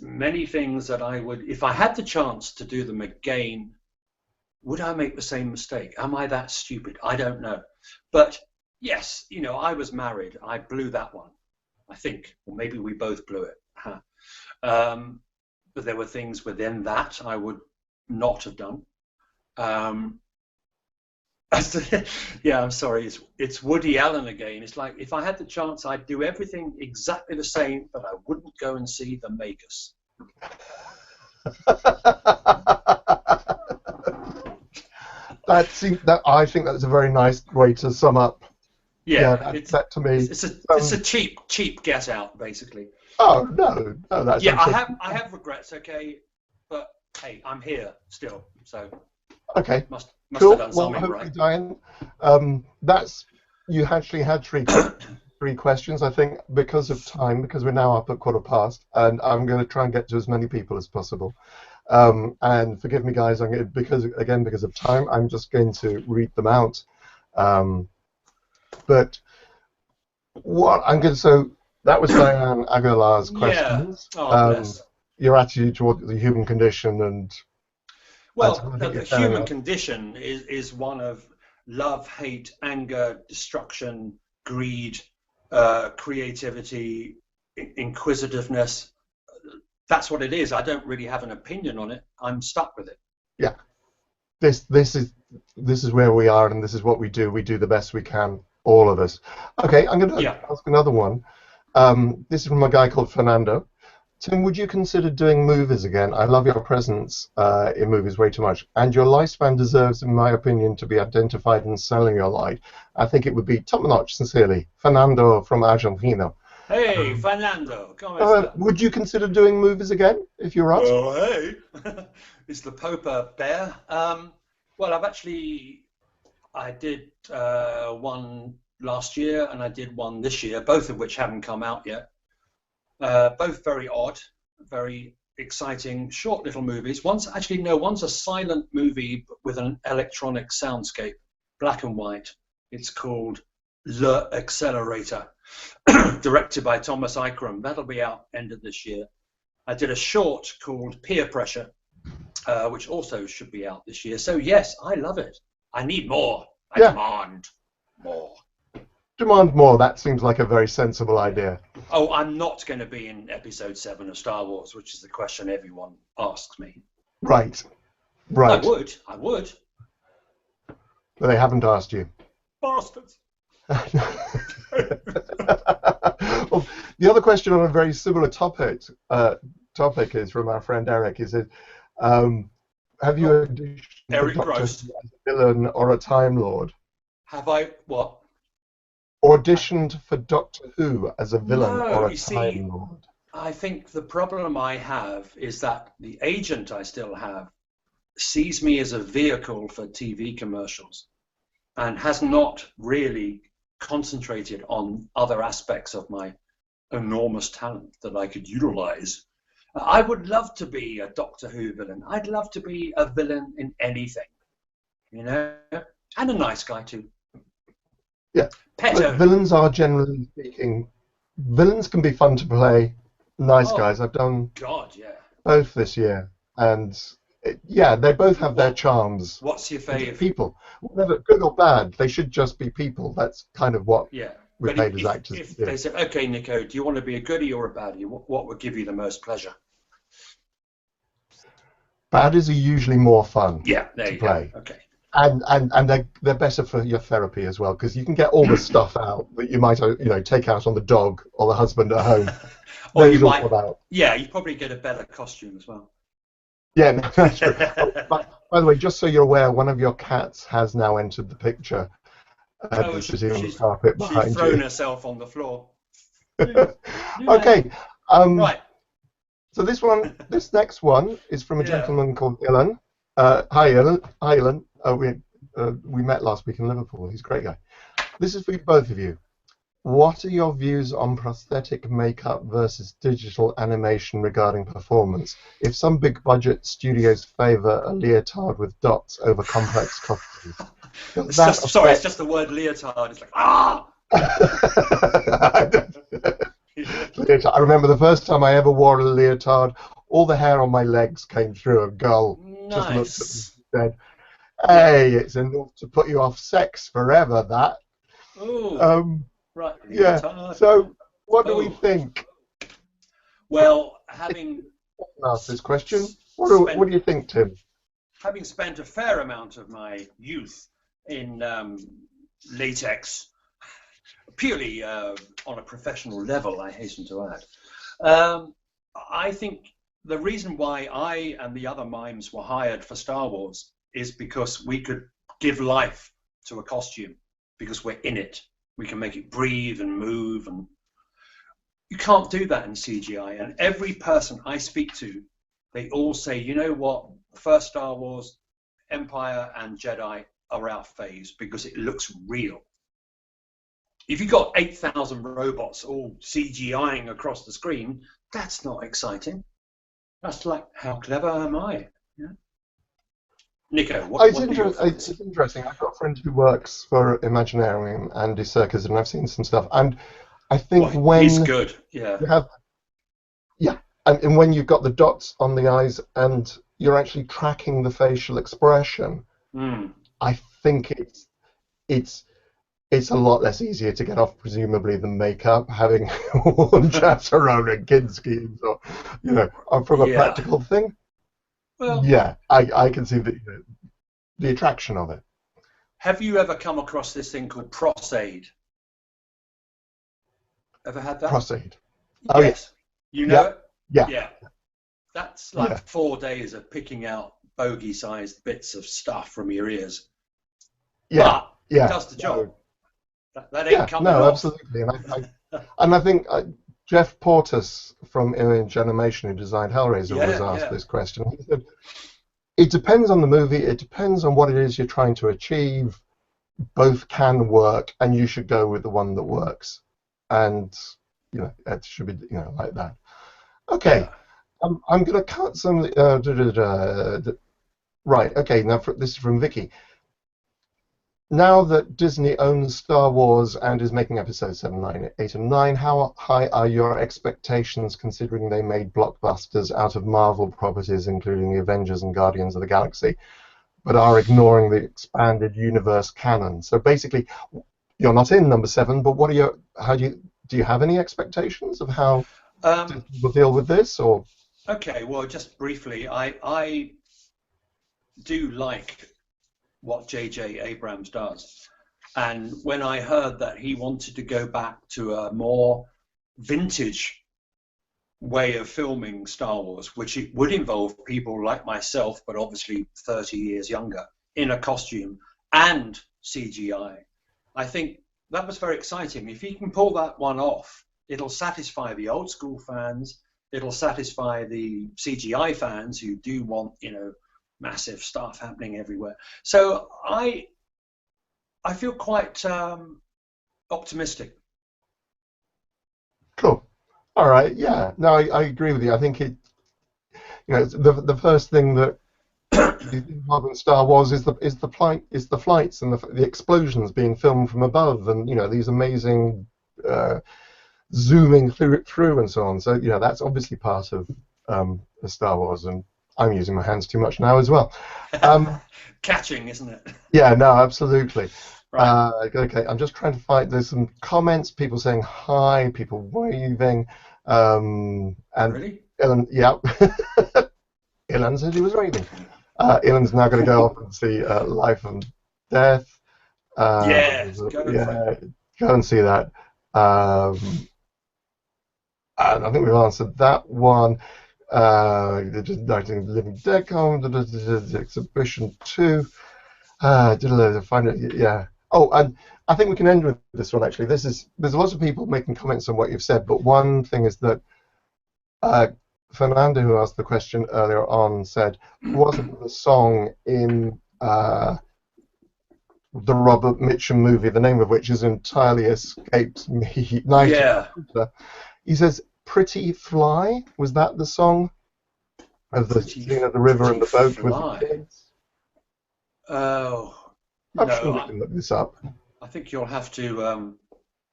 Speaker 1: many things that I would, if I had the chance to do them again, would I make the same mistake? Am I that stupid? I don't know. But yes, I was married. I blew that one, I think. Or maybe we both blew it. But there were things within that I would not have done. Yeah, I'm sorry. It's Woody Allen again. It's like, if I had the chance, I'd do everything exactly the same, but I wouldn't go and see the makers.
Speaker 2: I think that's a very nice way to sum up.
Speaker 1: Yeah,
Speaker 2: that to me.
Speaker 1: It's a cheap get out, basically.
Speaker 2: Oh no, that's
Speaker 1: yeah. I have regrets, okay, but hey, I'm here still, so
Speaker 2: okay.
Speaker 1: Must
Speaker 2: cool.
Speaker 1: have done something
Speaker 2: hopefully,
Speaker 1: right.
Speaker 2: Diane, you actually had three questions. I think because of time, because we're now up at past, and I'm going to try and get to as many people as possible. And forgive me, guys, because of time, I'm just going to read them out. But what I'm going to that was Diane Aguilar's questions.
Speaker 1: Yeah. Oh, bless.
Speaker 2: Your attitude toward the human condition and.
Speaker 1: Well, the human condition is one of love, hate, anger, destruction, greed, creativity, inquisitiveness. That's what it is. I don't really have an opinion on it. I'm stuck with it. Yeah.
Speaker 2: This is where we are, and this is what we do. We do the best we can, all of us. Okay, I'm going to ask another one. This is from a guy called Fernando. Tim, would you consider doing movies again? I love your presence in movies way too much, and your lifespan deserves, in my opinion, to be identified in selling your life. I think it would be top-notch, sincerely. Fernando from Argentina.
Speaker 1: Hey, Fernando, come on.
Speaker 2: Would you consider doing movies again if you're asked?
Speaker 1: Oh, hey, is the Pope there? Well, I did one last year and I did one this year, both of which haven't come out yet. Both very odd, very exciting short little movies. One's a silent movie with an electronic soundscape, black and white. It's called Le Accelerator, directed by Thomas Ikram. That'll be out end of this year. I did a short called Peer Pressure, which also should be out this year. So yes, I love it. I need more. I demand more.
Speaker 2: Demand more. That seems like a very sensible idea.
Speaker 1: Oh, I'm not going to be in episode 7 of Star Wars, which is the question everyone asks me.
Speaker 2: Right.
Speaker 1: I would.
Speaker 2: But they haven't asked you.
Speaker 1: Bastards.
Speaker 2: Well, the other question on a very similar topic is from our friend Eric. Is it, have you auditioned for Doctor Who as a villain or a Time Lord?
Speaker 1: Have I what?
Speaker 2: Auditioned for Doctor Who as a villain or a
Speaker 1: Time
Speaker 2: Lord?
Speaker 1: I think the problem I have is that the agent I still have sees me as a vehicle for TV commercials and has not really concentrated on other aspects of my enormous talent that I could utilize. I would love to be a Doctor Who villain. I'd love to be a villain in anything, you know, and a nice guy too.
Speaker 2: Yeah. Villains are, generally speaking, villains can be fun to play. Nice guys. I've done both this year, and they both have their charms.
Speaker 1: What's your favourite?
Speaker 2: People, whether good or bad, they should just be people. That's kind of what we're paid as actors.
Speaker 1: If they said, "Okay, Nico, do you want to be a goodie or a baddie? What would give you the most pleasure?"
Speaker 2: Baddies are usually more fun.
Speaker 1: Yeah, there you
Speaker 2: play.
Speaker 1: Go. Okay.
Speaker 2: And they're better for your therapy as well, because you can get all the stuff out that you might take out on the dog or the husband at home.
Speaker 1: Or you might, you probably get a better costume as well.
Speaker 2: Yeah, no, that's true. By the way, just so you're aware, one of your cats has now entered the picture.
Speaker 1: She's
Speaker 2: on the carpet behind
Speaker 1: she's thrown herself on the floor.
Speaker 2: Okay.
Speaker 1: Right.
Speaker 2: So this next one is from a gentleman called Ilan. Hi, Ilan. We met last week in Liverpool. He's a great guy. This is for both of you. What are your views on prosthetic makeup versus digital animation regarding performance? If some big budget studios favour a leotard with dots over complex costumes,
Speaker 1: it's just the word leotard. It's like
Speaker 2: Leotard. I remember the first time I ever wore a leotard, all the hair on my legs came through. A girl just looked at me and said, "Hey, it's enough to put you off sex forever." That.
Speaker 1: Ooh. Right.
Speaker 2: Yeah. So, what do we think?
Speaker 1: Well, having
Speaker 2: asked this question, what do you think, Tim?
Speaker 1: Having spent a fair amount of my youth in latex, purely on a professional level, I hasten to add, I think the reason why I and the other mimes were hired for Star Wars is because we could give life to a costume because we're in it. We can make it breathe and move, and you can't do that in CGI. And every person I speak to, they all say, you know what, first Star Wars, Empire and Jedi are our phase because it looks real. If you've got 8,000 robots all CGIing across the screen, that's not exciting. That's like, how clever am I? Yeah. Nico,
Speaker 2: it's interesting. I've got a friend who works for Imaginarium, Andy Serkis, and I've seen some stuff. And I think
Speaker 1: he's good. Yeah.
Speaker 2: You have, and when you've got the dots on the eyes and you're actually tracking the facial expression, I think it's a lot less easier to get off, presumably, than makeup, having worn chaperone and kid schemes, or from a practical thing. Well, I can see the attraction of it.
Speaker 1: Have you ever come across this thing called Prosaid? Ever had that?
Speaker 2: Prosaid.
Speaker 1: Oh, yes. You know it?
Speaker 2: Yeah.
Speaker 1: That's like 4 days of picking out bogey-sized bits of stuff from your ears.
Speaker 2: Yeah.
Speaker 1: But it does the job. That ain't coming off.
Speaker 2: No, absolutely. And I think Jeff Portas from Image Animation, who designed Hellraiser, was asked this question. He said, it depends on the movie, it depends on what it is you're trying to achieve. Both can work, and you should go with the one that works. And, it should be, like that. Okay. I'm going to cut some. Right. Okay. Now this is from Vicky. Now that Disney owns Star Wars and is making episodes 7, 9, 8, and 9, how high are your expectations considering they made blockbusters out of Marvel properties, including the Avengers and Guardians of the Galaxy, but are ignoring the expanded universe canon? So basically, you're not in number 7, but what are your, how do you have any expectations of how
Speaker 1: Um,
Speaker 2: Disney will deal with this? Or
Speaker 1: okay, well, just briefly, I do like what J.J. Abrams does. And when I heard that he wanted to go back to a more vintage way of filming Star Wars, which it would involve people like myself, but obviously 30 years younger, in a costume and CGI, I think that was very exciting. If he can pull that one off, it'll satisfy the old school fans, it'll satisfy the CGI fans who do want, massive stuff happening everywhere. So I feel quite optimistic.
Speaker 2: cool. All right. Yeah. No, I agree with you. I think the first thing that you think of in Star Wars is the flights and the explosions being filmed from above, and these amazing zooming through and so on. So that's obviously part of the Star Wars, and I'm using my hands too much now as well.
Speaker 1: Catching, isn't it?
Speaker 2: Yeah, no, absolutely.
Speaker 1: Right.
Speaker 2: Okay, I'm just trying to find. There's some comments, people saying hi, people waving, and
Speaker 1: Really?
Speaker 2: Ilan, yeah, Ilan said he was waving. Ilan's now going to go off and see Life and Death.
Speaker 1: Yes, go for it.
Speaker 2: Yeah, go and see that. And I think we've answered that one. Just noting Living Dead exhibition 2. Find it, yeah. Oh, and I think we can end with this one actually. There's lots of people making comments on what you've said, but one thing is that Fernando, who asked the question earlier on, said, wasn't the song in the Robert Mitchum movie, the name of which has entirely escaped me, Night
Speaker 1: Yeah.
Speaker 2: of... He says, Pretty Fly? Was that the song of the scene at the river and the boat with the kids?
Speaker 1: Oh,
Speaker 2: I'm sure we
Speaker 1: no,
Speaker 2: can look this up.
Speaker 1: I think you'll have to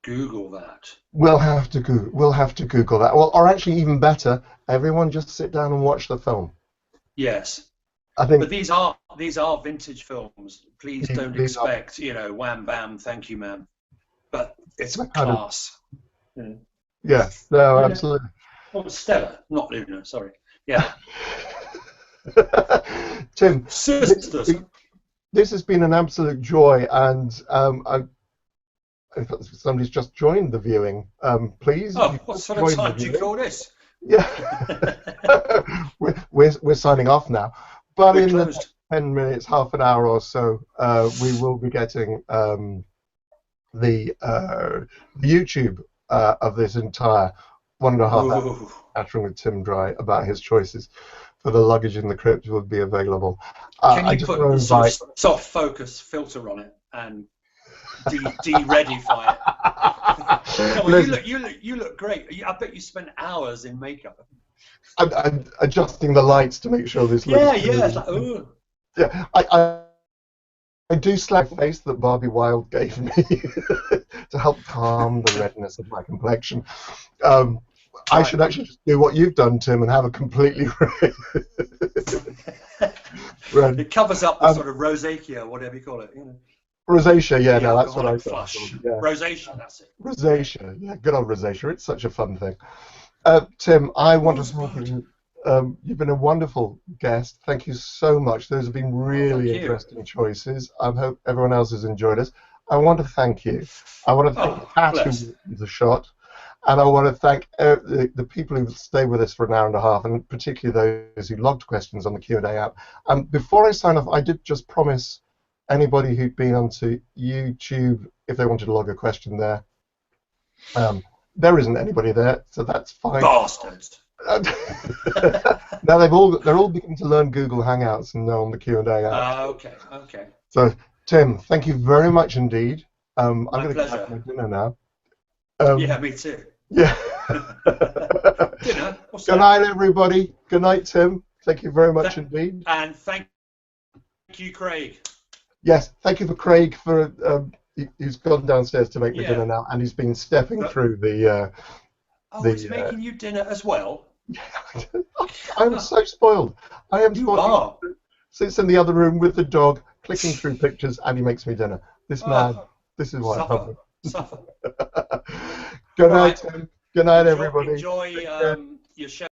Speaker 1: Google that.
Speaker 2: We'll have to Google that. Well, or actually, even better, everyone just sit down and watch the film.
Speaker 1: Yes.
Speaker 2: I think.
Speaker 1: But these are vintage films. Please don't expect, wham bam, thank you, ma'am. But it's class.
Speaker 2: Yeah, no, absolutely.
Speaker 1: Oh, Stella, not Luna, sorry. Yeah.
Speaker 2: Tim,
Speaker 1: Sisters.
Speaker 2: This has been an absolute joy, and somebody's just joined the viewing. Please.
Speaker 1: Oh, what sort of time do you call this?
Speaker 2: Yeah. we're signing off now. But in the next 10 minutes, half an hour or so, we will be getting the YouTube of this entire 1.5 hour chattering with Tim Dry about his choices for the luggage in the crypt will be available.
Speaker 1: Can you put a sort of soft focus filter on it and de-redify it? Come on, you look great. I bet you spent hours in makeup.
Speaker 2: I'm adjusting the lights to make sure this looks
Speaker 1: good. It's like, ooh.
Speaker 2: Yeah, I do slack face that Barbie Wilde gave me to help calm the redness of my complexion. I should actually just do what you've done, Tim, and have a completely red.
Speaker 1: It covers up the sort of rosacea, whatever you call it.
Speaker 2: Rosacea, yeah, no, that's what I thought. Yeah.
Speaker 1: Rosacea, that's it.
Speaker 2: Rosacea, yeah, good old rosacea. It's such a fun thing. Tim, I want to thank you. You've been a wonderful guest. Thank you so much. Those have been really interesting choices. I hope everyone else has enjoyed us. I want to thank you. I want to thank Pat, who was the shot. And I want to thank the people who stayed with us for an hour and a half, and particularly those who logged questions on the Q&A app. Before I sign off, I did just promise anybody who'd been onto YouTube, if they wanted to log a question there. There isn't anybody there, so that's fine.
Speaker 1: Bastards.
Speaker 2: Now they're all beginning to learn Google Hangouts and know on the Q&A app.
Speaker 1: Okay.
Speaker 2: So Tim, thank you very much indeed. I'm going to
Speaker 1: pleasure.
Speaker 2: get back to my dinner now.
Speaker 1: Yeah, me too.
Speaker 2: Yeah.
Speaker 1: Dinner. dinner. What's
Speaker 2: Good
Speaker 1: that?
Speaker 2: night, everybody. Good night, Tim. Thank you very much indeed.
Speaker 1: And thank you, Craig.
Speaker 2: Yes, thank you for Craig for he's gone downstairs to make me
Speaker 1: Yeah.
Speaker 2: dinner now, and he's been stepping through the.
Speaker 1: He's making you dinner as well.
Speaker 2: I'm so spoiled. I am
Speaker 1: You
Speaker 2: spoiled.
Speaker 1: are.
Speaker 2: He sits in the other room with the dog, clicking through pictures, and he makes me dinner. This man. This is what I love.
Speaker 1: Suffer.
Speaker 2: Good night,
Speaker 1: Right.
Speaker 2: Tim. Good night, everybody.
Speaker 1: Enjoy your show.